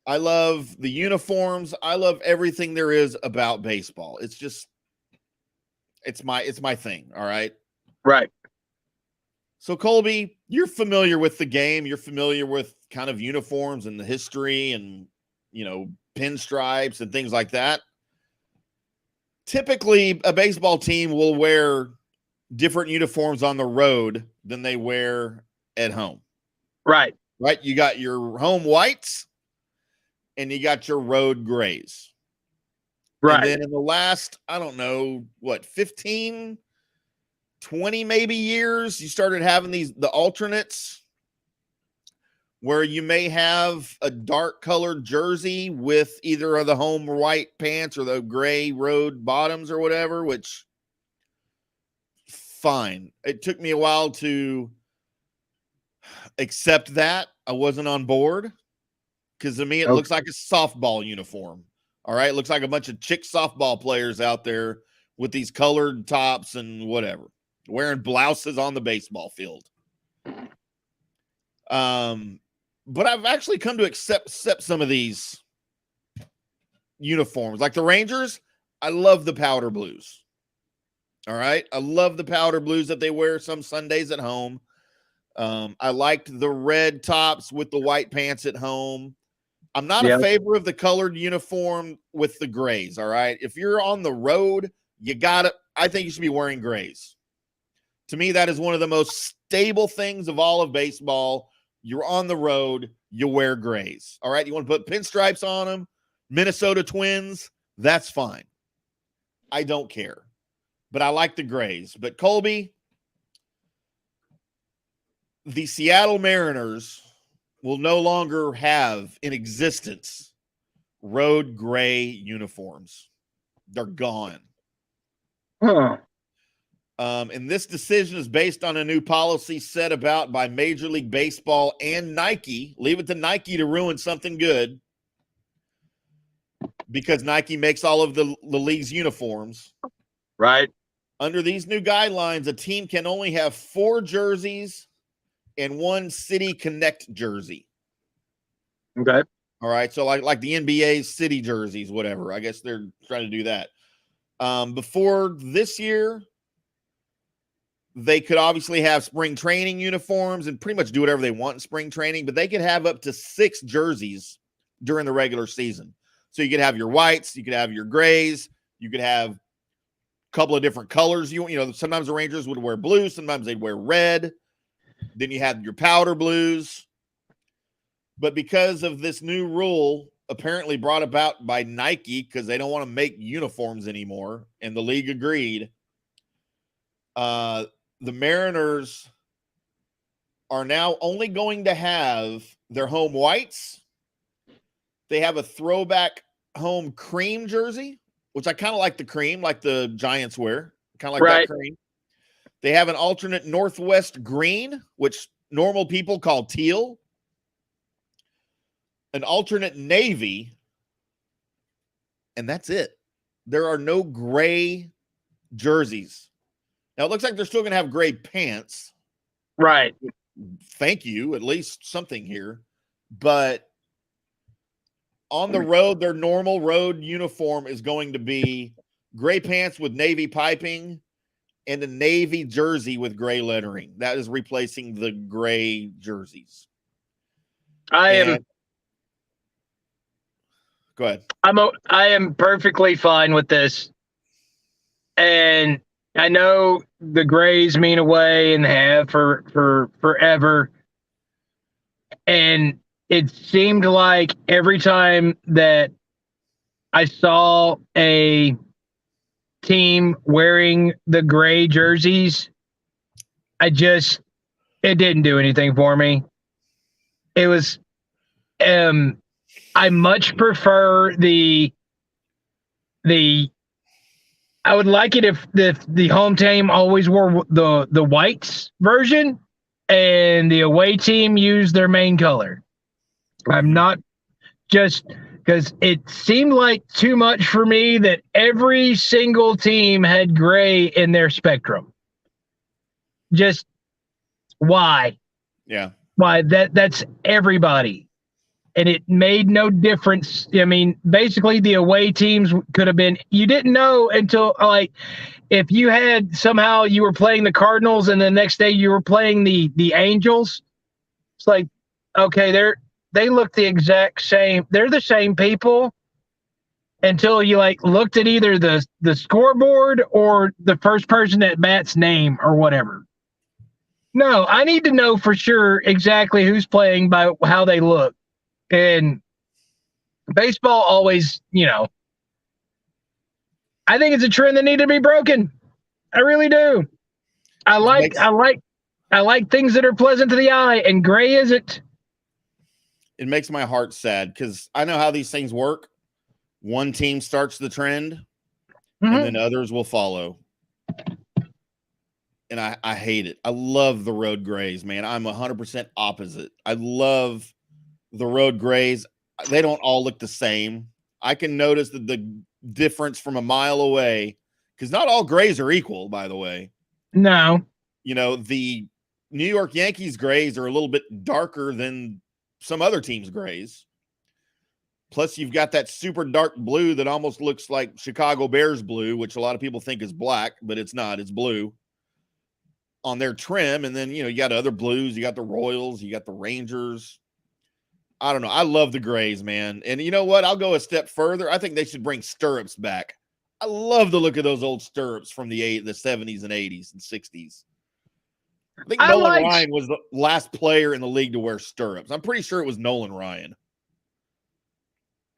[SPEAKER 7] I love the uniforms. I love everything there is about baseball. It's my thing. All right.
[SPEAKER 6] Right.
[SPEAKER 7] So Colby, you're familiar with the game. You're familiar with kind of uniforms and the history and, pinstripes and things like that. Typically, a baseball team will wear different uniforms on the road than they wear at home.
[SPEAKER 6] Right.
[SPEAKER 7] Right. You got your home whites and you got your road grays.
[SPEAKER 6] Right.
[SPEAKER 7] And then in the last, 15, 20 maybe years, you started having the alternates where you may have a dark colored jersey with either of the home white pants or the gray road bottoms or whatever, which fine. It took me a while to accept that. I wasn't on board. because to me it looks like a softball uniform. All right, it looks like a bunch of chick softball players out there with these colored tops and whatever, wearing blouses on the baseball field. But I've actually come to accept some of these uniforms. Like the Rangers, I love the powder blues. All right, I love the powder blues that they wear some Sundays at home. I liked the red tops with the white pants at home. I'm not a favor of the colored uniform with the grays, all right? If you're on the road, I think you should be wearing grays. To me, that is one of the most stable things of all of baseball. You're on the road, you wear grays, all right? You want to put pinstripes on them, Minnesota Twins, that's fine. I don't care. But I like the grays. But Colby, the Seattle Mariners will no longer have in existence road gray uniforms. They're gone.
[SPEAKER 6] Huh.
[SPEAKER 7] And this decision is based on a new policy set about by Major League Baseball and Nike. Leave it to Nike to ruin something good, because Nike makes all of the league's uniforms.
[SPEAKER 6] Right.
[SPEAKER 7] Under these new guidelines, a team can only have 4 jerseys and 1 City Connect jersey.
[SPEAKER 6] Okay.
[SPEAKER 7] All right. So like the NBA's city jerseys, whatever. I guess they're trying to do that. Before this year, they could obviously have spring training uniforms and pretty much do whatever they want in spring training, but they could have up to 6 jerseys during the regular season. So you could have your whites, you could have your grays, you could have a couple of different colors. You know, sometimes the Rangers would wear blue, sometimes they'd wear red. Then you have your powder blues. But because of this new rule, apparently brought about by Nike, because they don't want to make uniforms anymore, and the league agreed, the Mariners are now only going to have their home whites. They have a throwback home cream jersey, which I kind of like the cream, like the Giants wear. Kind of like that cream. They have an alternate Northwest green, which normal people call teal. An alternate navy. And that's it. There are no gray jerseys. Now, it looks like they're still going to have gray pants.
[SPEAKER 6] Right.
[SPEAKER 7] Thank you. At least something here. But on the road, their normal road uniform is going to be gray pants with navy piping and a navy jersey with gray lettering. That is replacing the gray jerseys. Go ahead.
[SPEAKER 6] I am perfectly fine with this. And I know the grays mean away and have for forever. And it seemed like every time that I saw a team wearing the gray jerseys, it didn't do anything for me. It was, I much prefer I would like it if the home team always wore the whites version and the away team used their main color. I'm not just because it seemed like too much for me that every single team had gray in their spectrum. Just why?
[SPEAKER 7] Yeah.
[SPEAKER 6] Why? That's everybody. And it made no difference. I mean, basically the away teams could have been, you didn't know until like, if you had somehow you were playing the Cardinals and the next day you were playing the Angels. It's like, okay, they look the exact same. They're the same people until you like looked at either the scoreboard or the first person at bat's name or whatever. No, I need to know for sure exactly who's playing by how they look. And baseball always, I think it's a trend that needed to be broken. I really do. I like things that are pleasant to the eye, and gray isn't.
[SPEAKER 7] It makes my heart sad because I know how these things work. One team starts the trend, and then others will follow. And I hate it. I love the road grays, man. I'm 100% opposite. I love the road grays. they don't all look the same. I can notice the difference from a mile away because not all grays are equal, by the way.
[SPEAKER 6] No.
[SPEAKER 7] You know, the New York Yankees grays are a little bit darker than some other teams' grays. Plus, you've got that super dark blue that almost looks like Chicago Bears blue, which a lot of people think is black, but it's not. It's blue on their trim. And then, you know, you got other blues. You got the Royals. You got the Rangers. I don't know. I love the grays, man. And you know what? I'll go a step further. I think they should bring stirrups back. I love the look of those old stirrups from the 70s and 80s and 60s. I think Nolan Ryan was the last player in the league to wear stirrups. I'm pretty sure it was Nolan Ryan.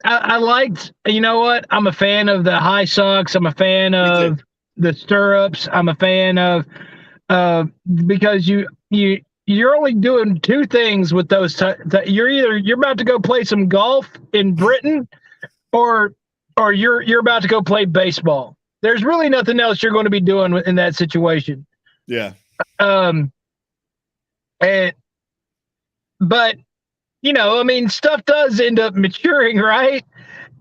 [SPEAKER 6] I liked, you know what? I'm a fan of the high socks. I'm a fan of the stirrups. I'm a fan of because you're only doing two things with those. You're about to go play some golf in Britain, or you're about to go play baseball. There's really nothing else you're going to be doing in that situation.
[SPEAKER 7] Yeah.
[SPEAKER 6] But you know, I mean, stuff does end up maturing, right?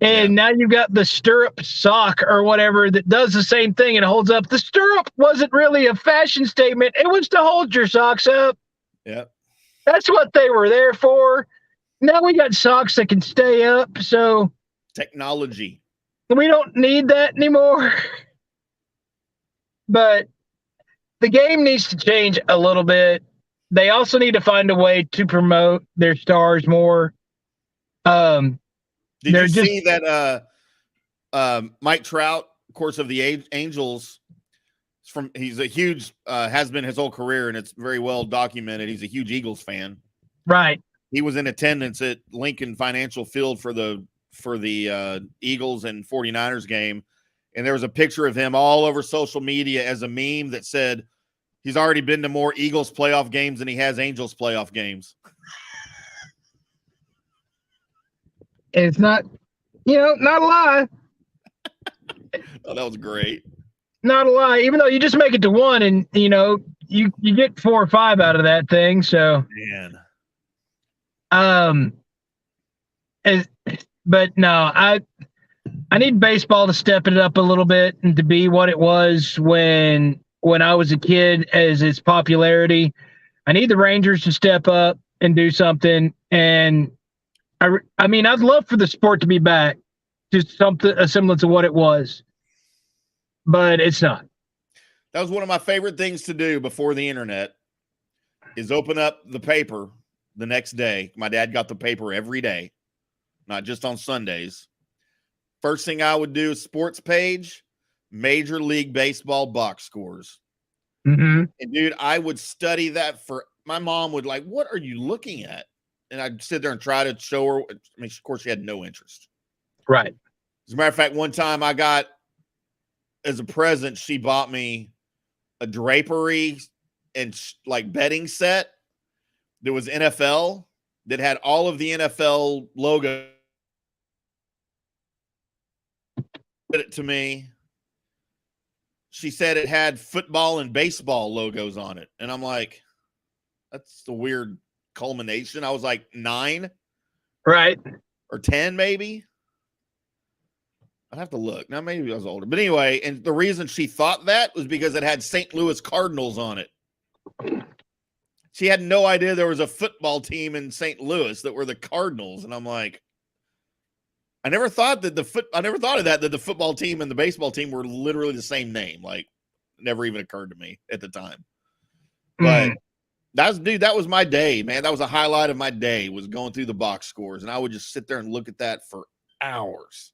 [SPEAKER 6] And now you've got the stirrup sock or whatever that does the same thing and holds up. The stirrup wasn't really a fashion statement. It was to hold your socks up.
[SPEAKER 7] Yeah.
[SPEAKER 6] That's what they were there for. Now we got socks that can stay up. So
[SPEAKER 7] technology.
[SPEAKER 6] We don't need that anymore. But the game needs to change a little bit. They also need to find a way to promote their stars more.
[SPEAKER 7] Did you see that Mike Trout, of course, of the Angels, he's a huge, has been his whole career, and it's very well documented. He's a huge Eagles fan.
[SPEAKER 6] Right.
[SPEAKER 7] He was in attendance at Lincoln Financial Field for the Eagles and 49ers game, and there was a picture of him all over social media as a meme that said, he's already been to more Eagles playoff games than he has Angels playoff games.
[SPEAKER 6] It's not, not a lie.
[SPEAKER 7] Oh, that was great.
[SPEAKER 6] Not a lie. Even though you just make it to one and, you get 4 or 5 out of that thing. So,
[SPEAKER 7] man.
[SPEAKER 6] But no, I need baseball to step it up a little bit and to be what it was when I was a kid as its popularity. I need the Rangers to step up and do something. And I mean, I'd love for the sport to be back to something a semblance of what it was, but it's not.
[SPEAKER 7] That was one of my favorite things to do before the internet is open up the paper the next day. My dad got the paper every day, not just on Sundays. First thing I would do is sports page, Major League Baseball box scores.
[SPEAKER 6] Mm-hmm.
[SPEAKER 7] And dude, I would study that my mom would like, what are you looking at? And I'd sit there and try to show her. I mean, of course, she had no interest.
[SPEAKER 6] Right.
[SPEAKER 7] As a matter of fact, one time I got, as a present, she bought me a drapery and like bedding set. There was NFL that had all of the NFL logo. Put it to me. She said it had football and baseball logos on it. And I'm like, that's the weird culmination. I was like 9.
[SPEAKER 6] Right.
[SPEAKER 7] Or 10 maybe. I'd have to look. Now maybe I was older. But anyway, and the reason she thought that was because it had St. Louis Cardinals on it. She had no idea there was a football team in St. Louis that were the Cardinals. And I'm like, I never thought that the football team and the baseball team were literally the same name. Like, never even occurred to me at the time. But that was my day, man. That was a highlight of my day, was going through the box scores, and I would just sit there and look at that for hours.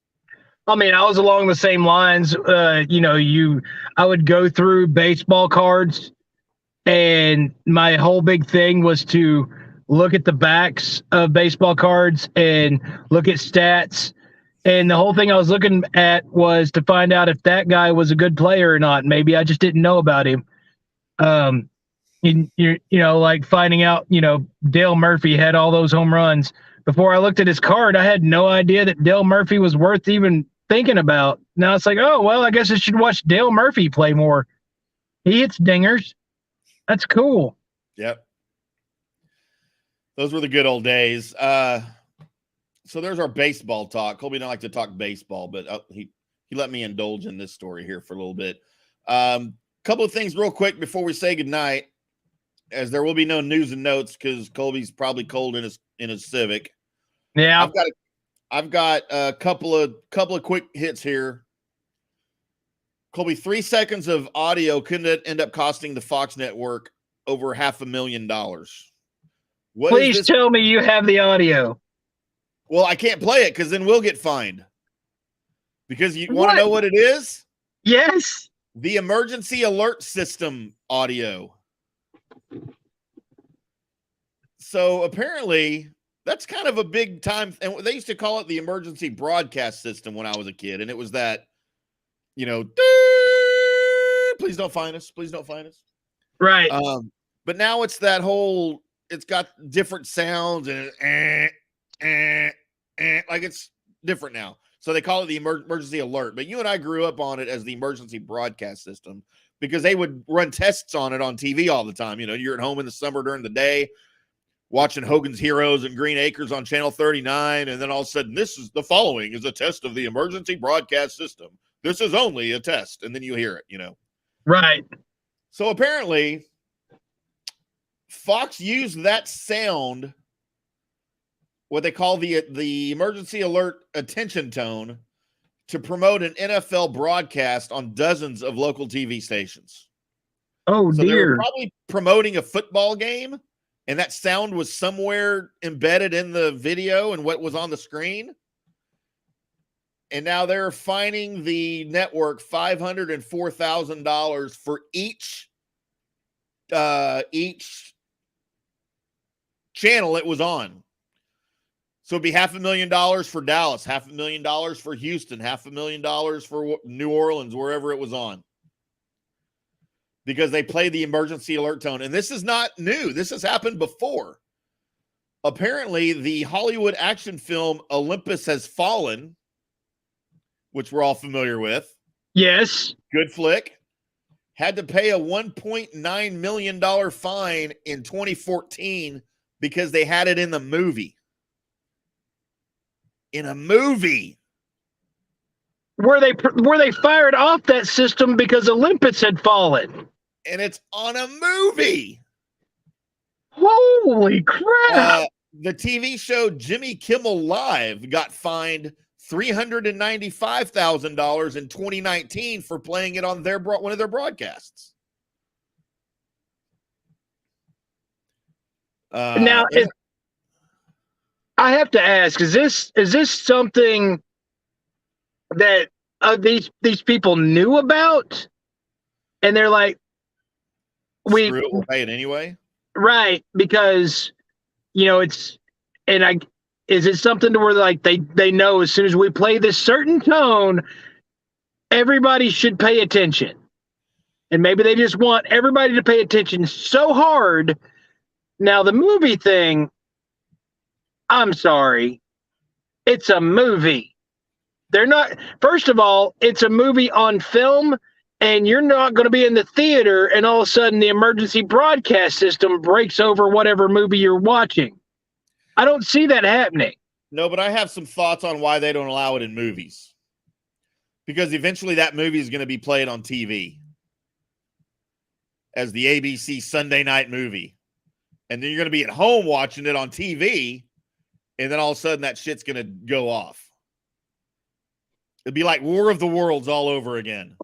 [SPEAKER 6] I mean, I was along the same lines. I would go through baseball cards, and my whole big thing was to look at the backs of baseball cards and look at stats. And the whole thing I was looking at was to find out if that guy was a good player or not. Maybe I just didn't know about him. Like finding out, Dale Murphy had all those home runs. Before I looked at his card, I had no idea that Dale Murphy was worth even thinking about. Now it's like, oh, well, I guess I should watch Dale Murphy play more. He hits dingers. That's cool.
[SPEAKER 7] Yep. Those were the good old days. So there's our baseball talk. Colby don't like to talk baseball, but he let me indulge in this story here for a little bit. Couple of things real quick before we say goodnight, as there will be no news and notes because Colby's probably cold in his Civic.
[SPEAKER 6] Yeah,
[SPEAKER 7] I've got a couple of quick hits here. Colby, 3 seconds of audio could end up costing the Fox network over $500,000.
[SPEAKER 6] Please tell me you have the audio.
[SPEAKER 7] Well, I can't play it because then we'll get fined. Because you want to know what it is?
[SPEAKER 6] Yes.
[SPEAKER 7] The emergency alert system audio. So apparently that's kind of a big time. And they used to call it the emergency broadcast system when I was a kid. And it was that, please don't find us. Please don't find us.
[SPEAKER 6] Right.
[SPEAKER 7] But now it's that whole, it's got different sounds and like it's different now. So they call it the emergency alert. But you and I grew up on it as the emergency broadcast system because they would run tests on it on TV all the time. You're at home in the summer during the day watching Hogan's Heroes and Green Acres on Channel 39. And then all of a sudden, the following is a test of the emergency broadcast system. This is only a test. And then you hear it,
[SPEAKER 6] Right.
[SPEAKER 7] So apparently Fox used that sound, what they call the emergency alert attention tone, to promote an NFL broadcast on dozens of local TV stations.
[SPEAKER 6] Oh,
[SPEAKER 7] so
[SPEAKER 6] dear.
[SPEAKER 7] They were probably promoting a football game, and that sound was somewhere embedded in the video and what was on the screen. And now they're fining the network $504,000 for each channel it was on. So it'd be $500,000 for Dallas, $500,000 for Houston, $500,000 for New Orleans, wherever it was on. Because they play the emergency alert tone. And this is not new. This has happened before. Apparently, the Hollywood action film Olympus Has Fallen, which we're all familiar with.
[SPEAKER 6] Yes.
[SPEAKER 7] Good flick. Had to pay a $1.9 million fine in 2014 because they had it in the movie. In a movie.
[SPEAKER 6] Were they fired off that system because Olympus had fallen?
[SPEAKER 7] And it's on a movie.
[SPEAKER 6] Holy crap.
[SPEAKER 7] The TV show Jimmy Kimmel Live got fined $395,000 in 2019 for playing it on one of their broadcasts.
[SPEAKER 6] Now, I have to ask: is this something that these people knew about, and they're like,
[SPEAKER 7] we'll pay it anyway,
[SPEAKER 6] right? Because is it something to where like they know as soon as we play this certain tone, everybody should pay attention, and maybe they just want everybody to pay attention so hard. Now the movie thing, I'm sorry, it's a movie. They're not. First of all, it's a movie on film, and you're not going to be in the theater, and all of a sudden the emergency broadcast system breaks over whatever movie you're watching. I don't see that happening.
[SPEAKER 7] No, but I have some thoughts on why they don't allow it in movies. Because eventually that movie is going to be played on TV as the ABC Sunday night movie. And then you're going to be at home watching it on TV, and then all of a sudden that shit's going to go off. It'd be like War of the Worlds all over again.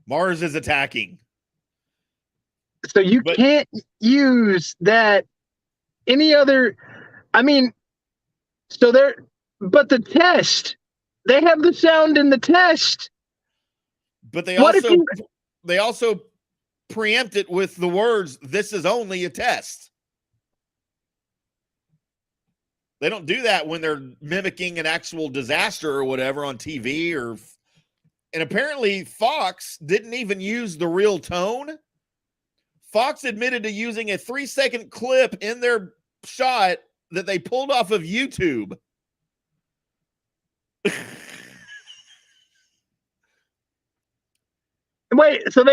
[SPEAKER 7] Mars is attacking.
[SPEAKER 6] So you can't use that any other. I mean, but the test, they have the sound in the test.
[SPEAKER 7] But they also preempt it with the words, "This is only a test." They don't do that when they're mimicking an actual disaster or whatever on TV and apparently Fox didn't even use the real tone. Fox admitted to using a 3-second clip in their shot that they pulled off of YouTube.
[SPEAKER 6] Wait, so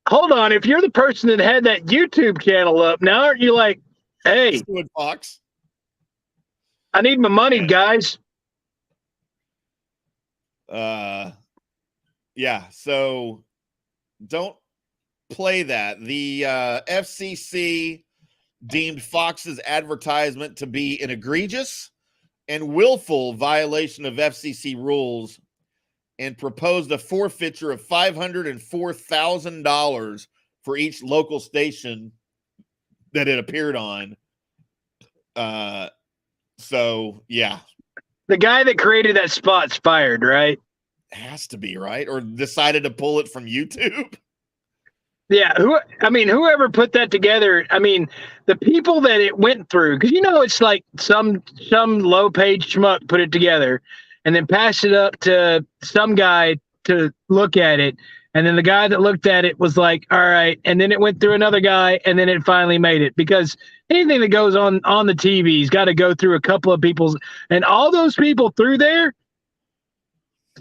[SPEAKER 6] hold on. If you're the person that had that YouTube channel up, now aren't you like, hey,
[SPEAKER 7] Fox?
[SPEAKER 6] I need my money, guys.
[SPEAKER 7] Yeah, so don't play that. The FCC deemed Fox's advertisement to be an egregious and willful violation of FCC rules and proposed a forfeiture of $504,000 for each local station that it appeared on. So, yeah.
[SPEAKER 6] The guy that created that spot's fired, right?
[SPEAKER 7] Has to be, right? Or decided to pull it from YouTube.
[SPEAKER 6] Yeah, whoever put that together, the people that it went through, because it's like some low-paid schmuck put it together and then passed it up to some guy to look at it, and then the guy that looked at it was like, all right, and then it went through another guy, and then it finally made it, because anything that goes on the TV's got to go through a couple of people's, and all those people through there,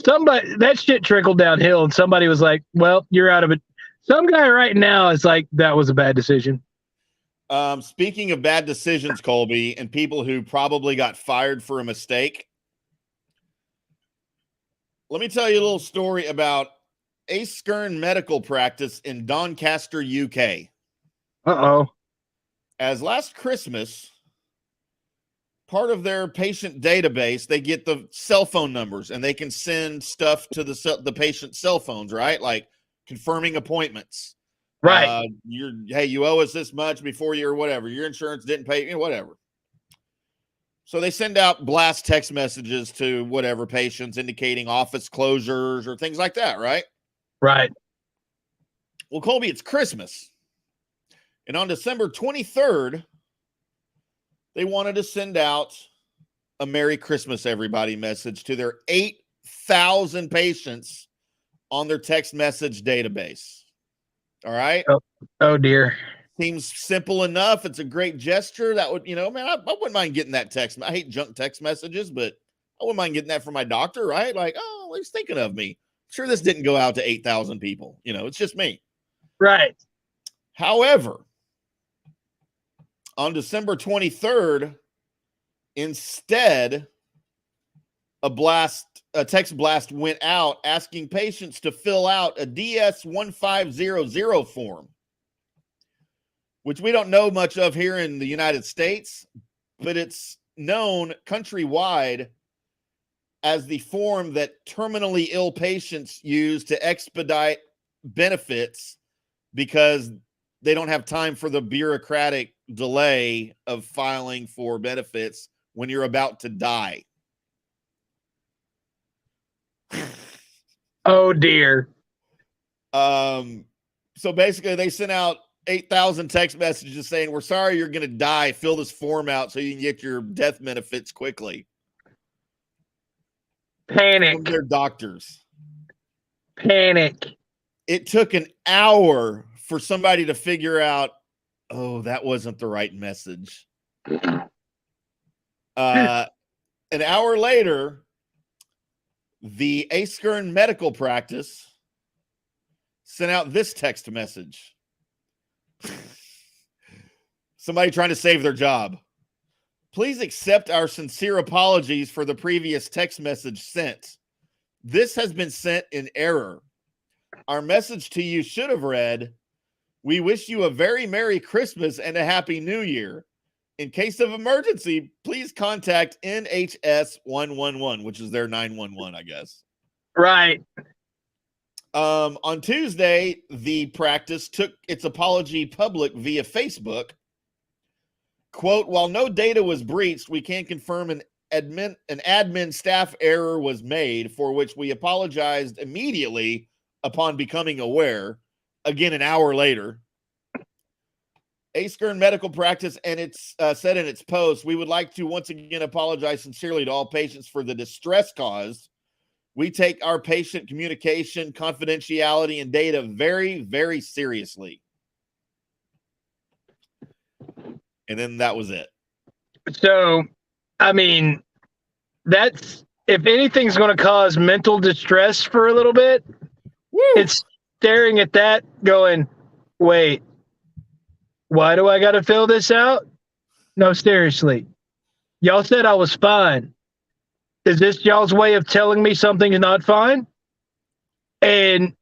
[SPEAKER 6] that shit trickled downhill, and somebody was like, well, you're out of it. Some guy right now is like, that was a bad decision.
[SPEAKER 7] Speaking of bad decisions, Colby, and people who probably got fired for a mistake, let me tell you a little story about a Skern medical practice in Doncaster, UK.
[SPEAKER 6] Uh-oh.
[SPEAKER 7] As last Christmas, part of their patient database, they get the cell phone numbers, and they can send stuff to the patient's cell phones, right? Like confirming appointments.
[SPEAKER 6] Right.
[SPEAKER 7] You owe us this much before you, or whatever. Your insurance didn't pay, whatever. So they send out blast text messages to whatever patients indicating office closures or things like that, right?
[SPEAKER 6] Right.
[SPEAKER 7] Well, Colby, it's Christmas. And on December 23rd, they wanted to send out a Merry Christmas, everybody message to their 8,000 patients on their text message database. All right?
[SPEAKER 6] Oh dear.
[SPEAKER 7] Seems simple enough. It's a great gesture. That would, man, I wouldn't mind getting that text. I hate junk text messages, but I wouldn't mind getting that from my doctor, right? Like, oh, he's thinking of me. Sure, this didn't go out to 8,000 people. It's just me.
[SPEAKER 6] Right.
[SPEAKER 7] However, on December 23rd, instead, a text blast went out asking patients to fill out a DS-1500 form, which we don't know much of here in the United States, but it's known countrywide as the form that terminally ill patients use to expedite benefits because they don't have time for the bureaucratic delay of filing for benefits when you're about to die.
[SPEAKER 6] Oh dear.
[SPEAKER 7] So basically they sent out 8,000 text messages saying, we're sorry you're going to die. Fill this form out so you can get your death benefits quickly.
[SPEAKER 6] Panic.
[SPEAKER 7] From their doctors.
[SPEAKER 6] Panic.
[SPEAKER 7] It took an hour for somebody to figure out, oh, that wasn't the right message. An hour later, the Askern medical practice sent out this text message. Somebody trying to save their job. Please accept our sincere apologies for the previous text message sent. This has been sent in error. Our message to you should have read, we wish you a very Merry Christmas and a Happy New Year. In case of emergency, please contact NHS 111, which is their 911, I guess.
[SPEAKER 6] Right.
[SPEAKER 7] On Tuesday, the practice took its apology public via Facebook. Quote, while no data was breached, we can confirm an admin staff error was made, for which we apologized immediately upon becoming aware. Again, an hour later. Askern Medical Practice, and it's said in its post, we would like to once again apologize sincerely to all patients for the distress caused. We take our patient communication, confidentiality, and data very, very seriously. And then that was it.
[SPEAKER 6] So, that's, if anything's going to cause mental distress for a little bit, it's staring at that going, wait, why do I got to fill this out? No, seriously. Y'all said I was fine. Is this y'all's way of telling me something is not fine? And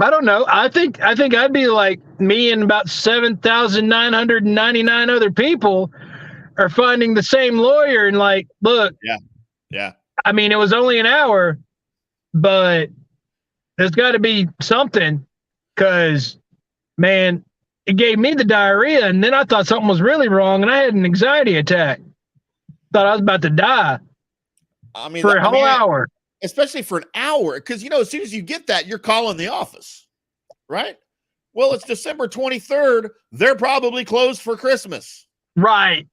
[SPEAKER 6] I don't know. I think I'd be like me and about 7,999 other people are finding the same lawyer and like, look,
[SPEAKER 7] Yeah.
[SPEAKER 6] I mean, it was only an hour, but there's got to be something because, man, it gave me the diarrhea, and then I thought something was really wrong, and I had an anxiety attack. Thought I was about to die.
[SPEAKER 7] I mean,
[SPEAKER 6] for a whole hour.
[SPEAKER 7] Especially for an hour, because, as soon as you get that, you're calling the office, right? Well, it's December 23rd. They're probably closed for Christmas.
[SPEAKER 6] Right.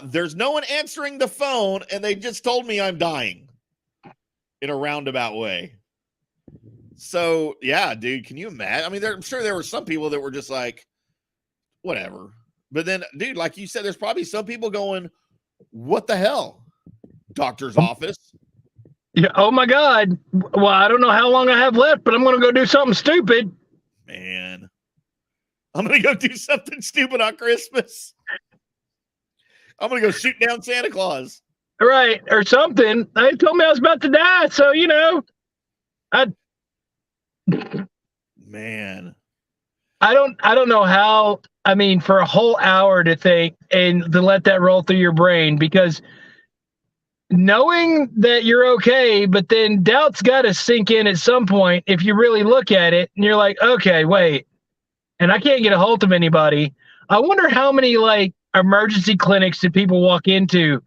[SPEAKER 7] There's no one answering the phone, and they just told me I'm dying in a roundabout way. So, yeah, dude, can you imagine? I mean, I'm sure there were some people that were just like, whatever. But then, dude, like you said, there's probably some people going, what the hell? Doctor's office.
[SPEAKER 6] Yeah. Oh, my God. Well, I don't know how long I have left, but I'm going to go do something stupid.
[SPEAKER 7] Man, I'm going to go do something stupid on Christmas. I'm going to go shoot down Santa Claus.
[SPEAKER 6] Right. Or something. They told me I was about to die. So,
[SPEAKER 7] Man,
[SPEAKER 6] I don't know how, I mean, for a whole hour to think and to let that roll through your brain, because knowing that you're okay, but then doubt's got to sink in at some point if you really look at it and you're like, okay, wait, and I can't get a hold of anybody. I wonder how many like emergency clinics did people walk into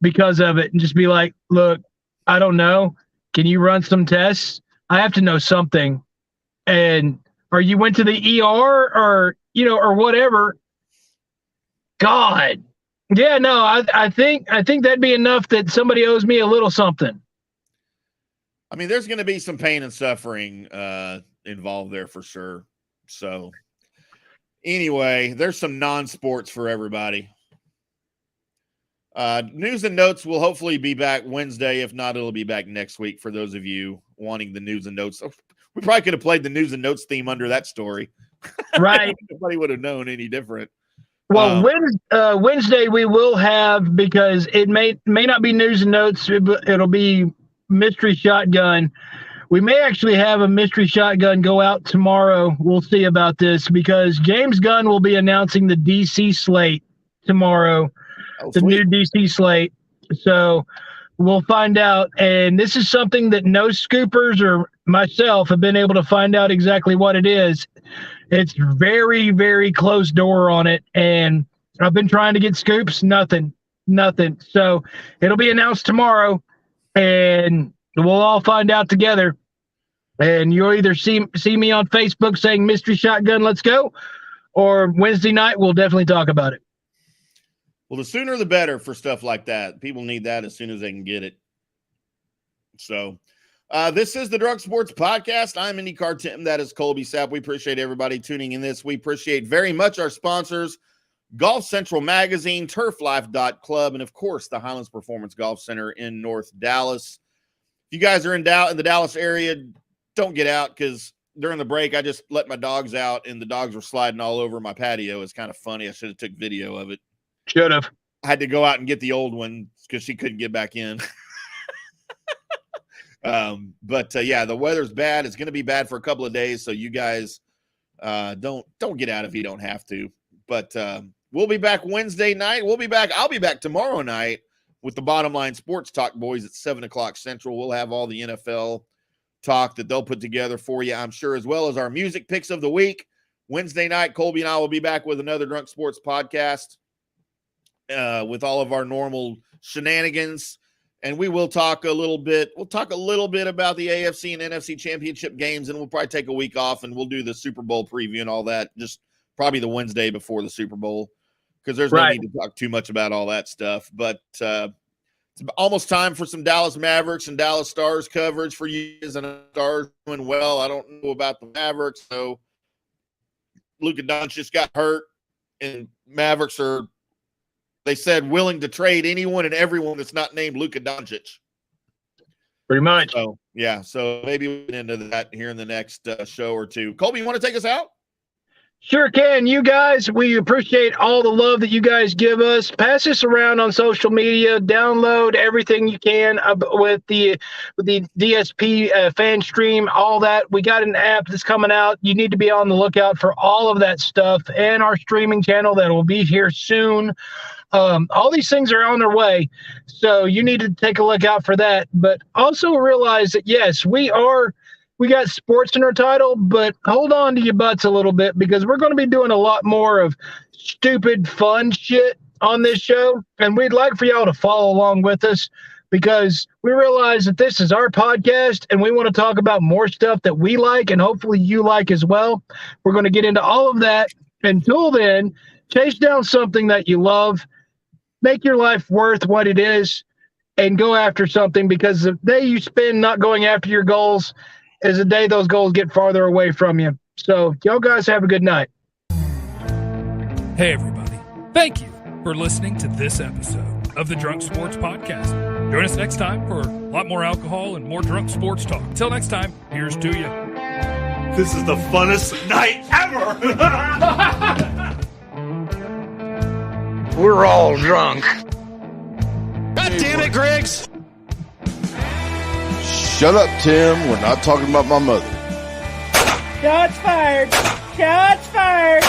[SPEAKER 6] because of it and just be like, look, I don't know. Can you run some tests? I have to know something. And or you went to the ER or whatever. God. Yeah, no, I think that'd be enough that somebody owes me a little something.
[SPEAKER 7] I mean, there's going to be some pain and suffering involved there for sure. So anyway, there's some non-sports for everybody. News and notes will hopefully be back Wednesday. If not, it'll be back next week for those of you wanting the news and notes. We probably could have played the news and notes theme under that story.
[SPEAKER 6] Right.
[SPEAKER 7] Nobody would have known any different.
[SPEAKER 6] Well, Wednesday we will have, because it may not be news and notes, it'll be mystery shotgun. We may actually have a mystery shotgun go out tomorrow. We'll see about this, because James Gunn will be announcing the DC slate tomorrow. The new DC slate. So we'll find out. And this is something that no scoopers or myself have been able to find out exactly what it is. It's very, very closed door on it. And I've been trying to get scoops. Nothing. So it'll be announced tomorrow, and we'll all find out together. And you'll either see me on Facebook saying Mystery Shotgun, let's go, or Wednesday night, we'll definitely talk about it.
[SPEAKER 7] Well, the sooner the better for stuff like that. People need that as soon as they can get it. So this is the Drunk Sports Podcast. I'm IndyCar Tim. That is Colby Sapp. We appreciate everybody tuning in this. We appreciate very much our sponsors, Golf Central Magazine, Turflife.club, and, of course, the Highlands Performance Golf Center in North Dallas. If you guys are in the Dallas area, don't get out, because during the break, I just let my dogs out, and the dogs were sliding all over my patio. It's kind of funny. I should have took video of it.
[SPEAKER 6] Should have.
[SPEAKER 7] I had to go out and get the old one because she couldn't get back in. But the weather's bad. It's going to be bad for a couple of days. So you guys don't get out if you don't have to. But we'll be back Wednesday night. I'll be back tomorrow night with the Bottom Line Sports Talk boys at 7:00 Central. We'll have all the NFL talk that they'll put together for you, I'm sure, as well as our music picks of the week. Wednesday night, Colby and I will be back with another Drunk Sports Podcast with all of our normal shenanigans. And we will talk a little bit. We'll talk a little bit about the AFC and NFC championship games, and we'll probably take a week off, and we'll do the Super Bowl preview and all that, just probably the Wednesday before the Super Bowl, because there's no need to talk too much about all that stuff. But it's almost time for some Dallas Mavericks and Dallas Stars coverage for you guys. And Stars doing well. I don't know about the Mavericks. So Luka Doncic got hurt, and Mavericks are, they said, willing to trade anyone and everyone that's not named Luka Doncic.
[SPEAKER 6] Pretty much.
[SPEAKER 7] So, yeah. So maybe we'll get into that here in the next show or two. Colby, you want to take us out?
[SPEAKER 6] Sure can. You guys, we appreciate all the love that you guys give us. Pass this around on social media. Download everything you can with the DSP fan stream, all that. We got an app that's coming out. You need to be on the lookout for all of that stuff and our streaming channel that will be here soon. All these things are on their way, so you need to take a look out for that. But also realize that, yes, we got sports in our title, but hold on to your butts a little bit because we're going to be doing a lot more of stupid, fun shit on this show. And we'd like for y'all to follow along with us because we realize that this is our podcast and we want to talk about more stuff that we like and hopefully you like as well. We're going to get into all of that. Until then, chase down something that you love, make your life worth what it is, and go after something because the day you spend not going after your goals is the day those goals get farther away from you. So y'all guys have a good night.
[SPEAKER 4] Hey, everybody. Thank you for listening to this episode of the Drunk Sports Podcast. Join us next time for a lot more alcohol and more drunk sports talk. Until next time, here's to you.
[SPEAKER 11] This is the funnest night ever.
[SPEAKER 6] We're all drunk.
[SPEAKER 9] God damn it, Griggs!
[SPEAKER 1] Shut up, Tim. We're not talking about my mother.
[SPEAKER 5] Shots fired. Shots fired.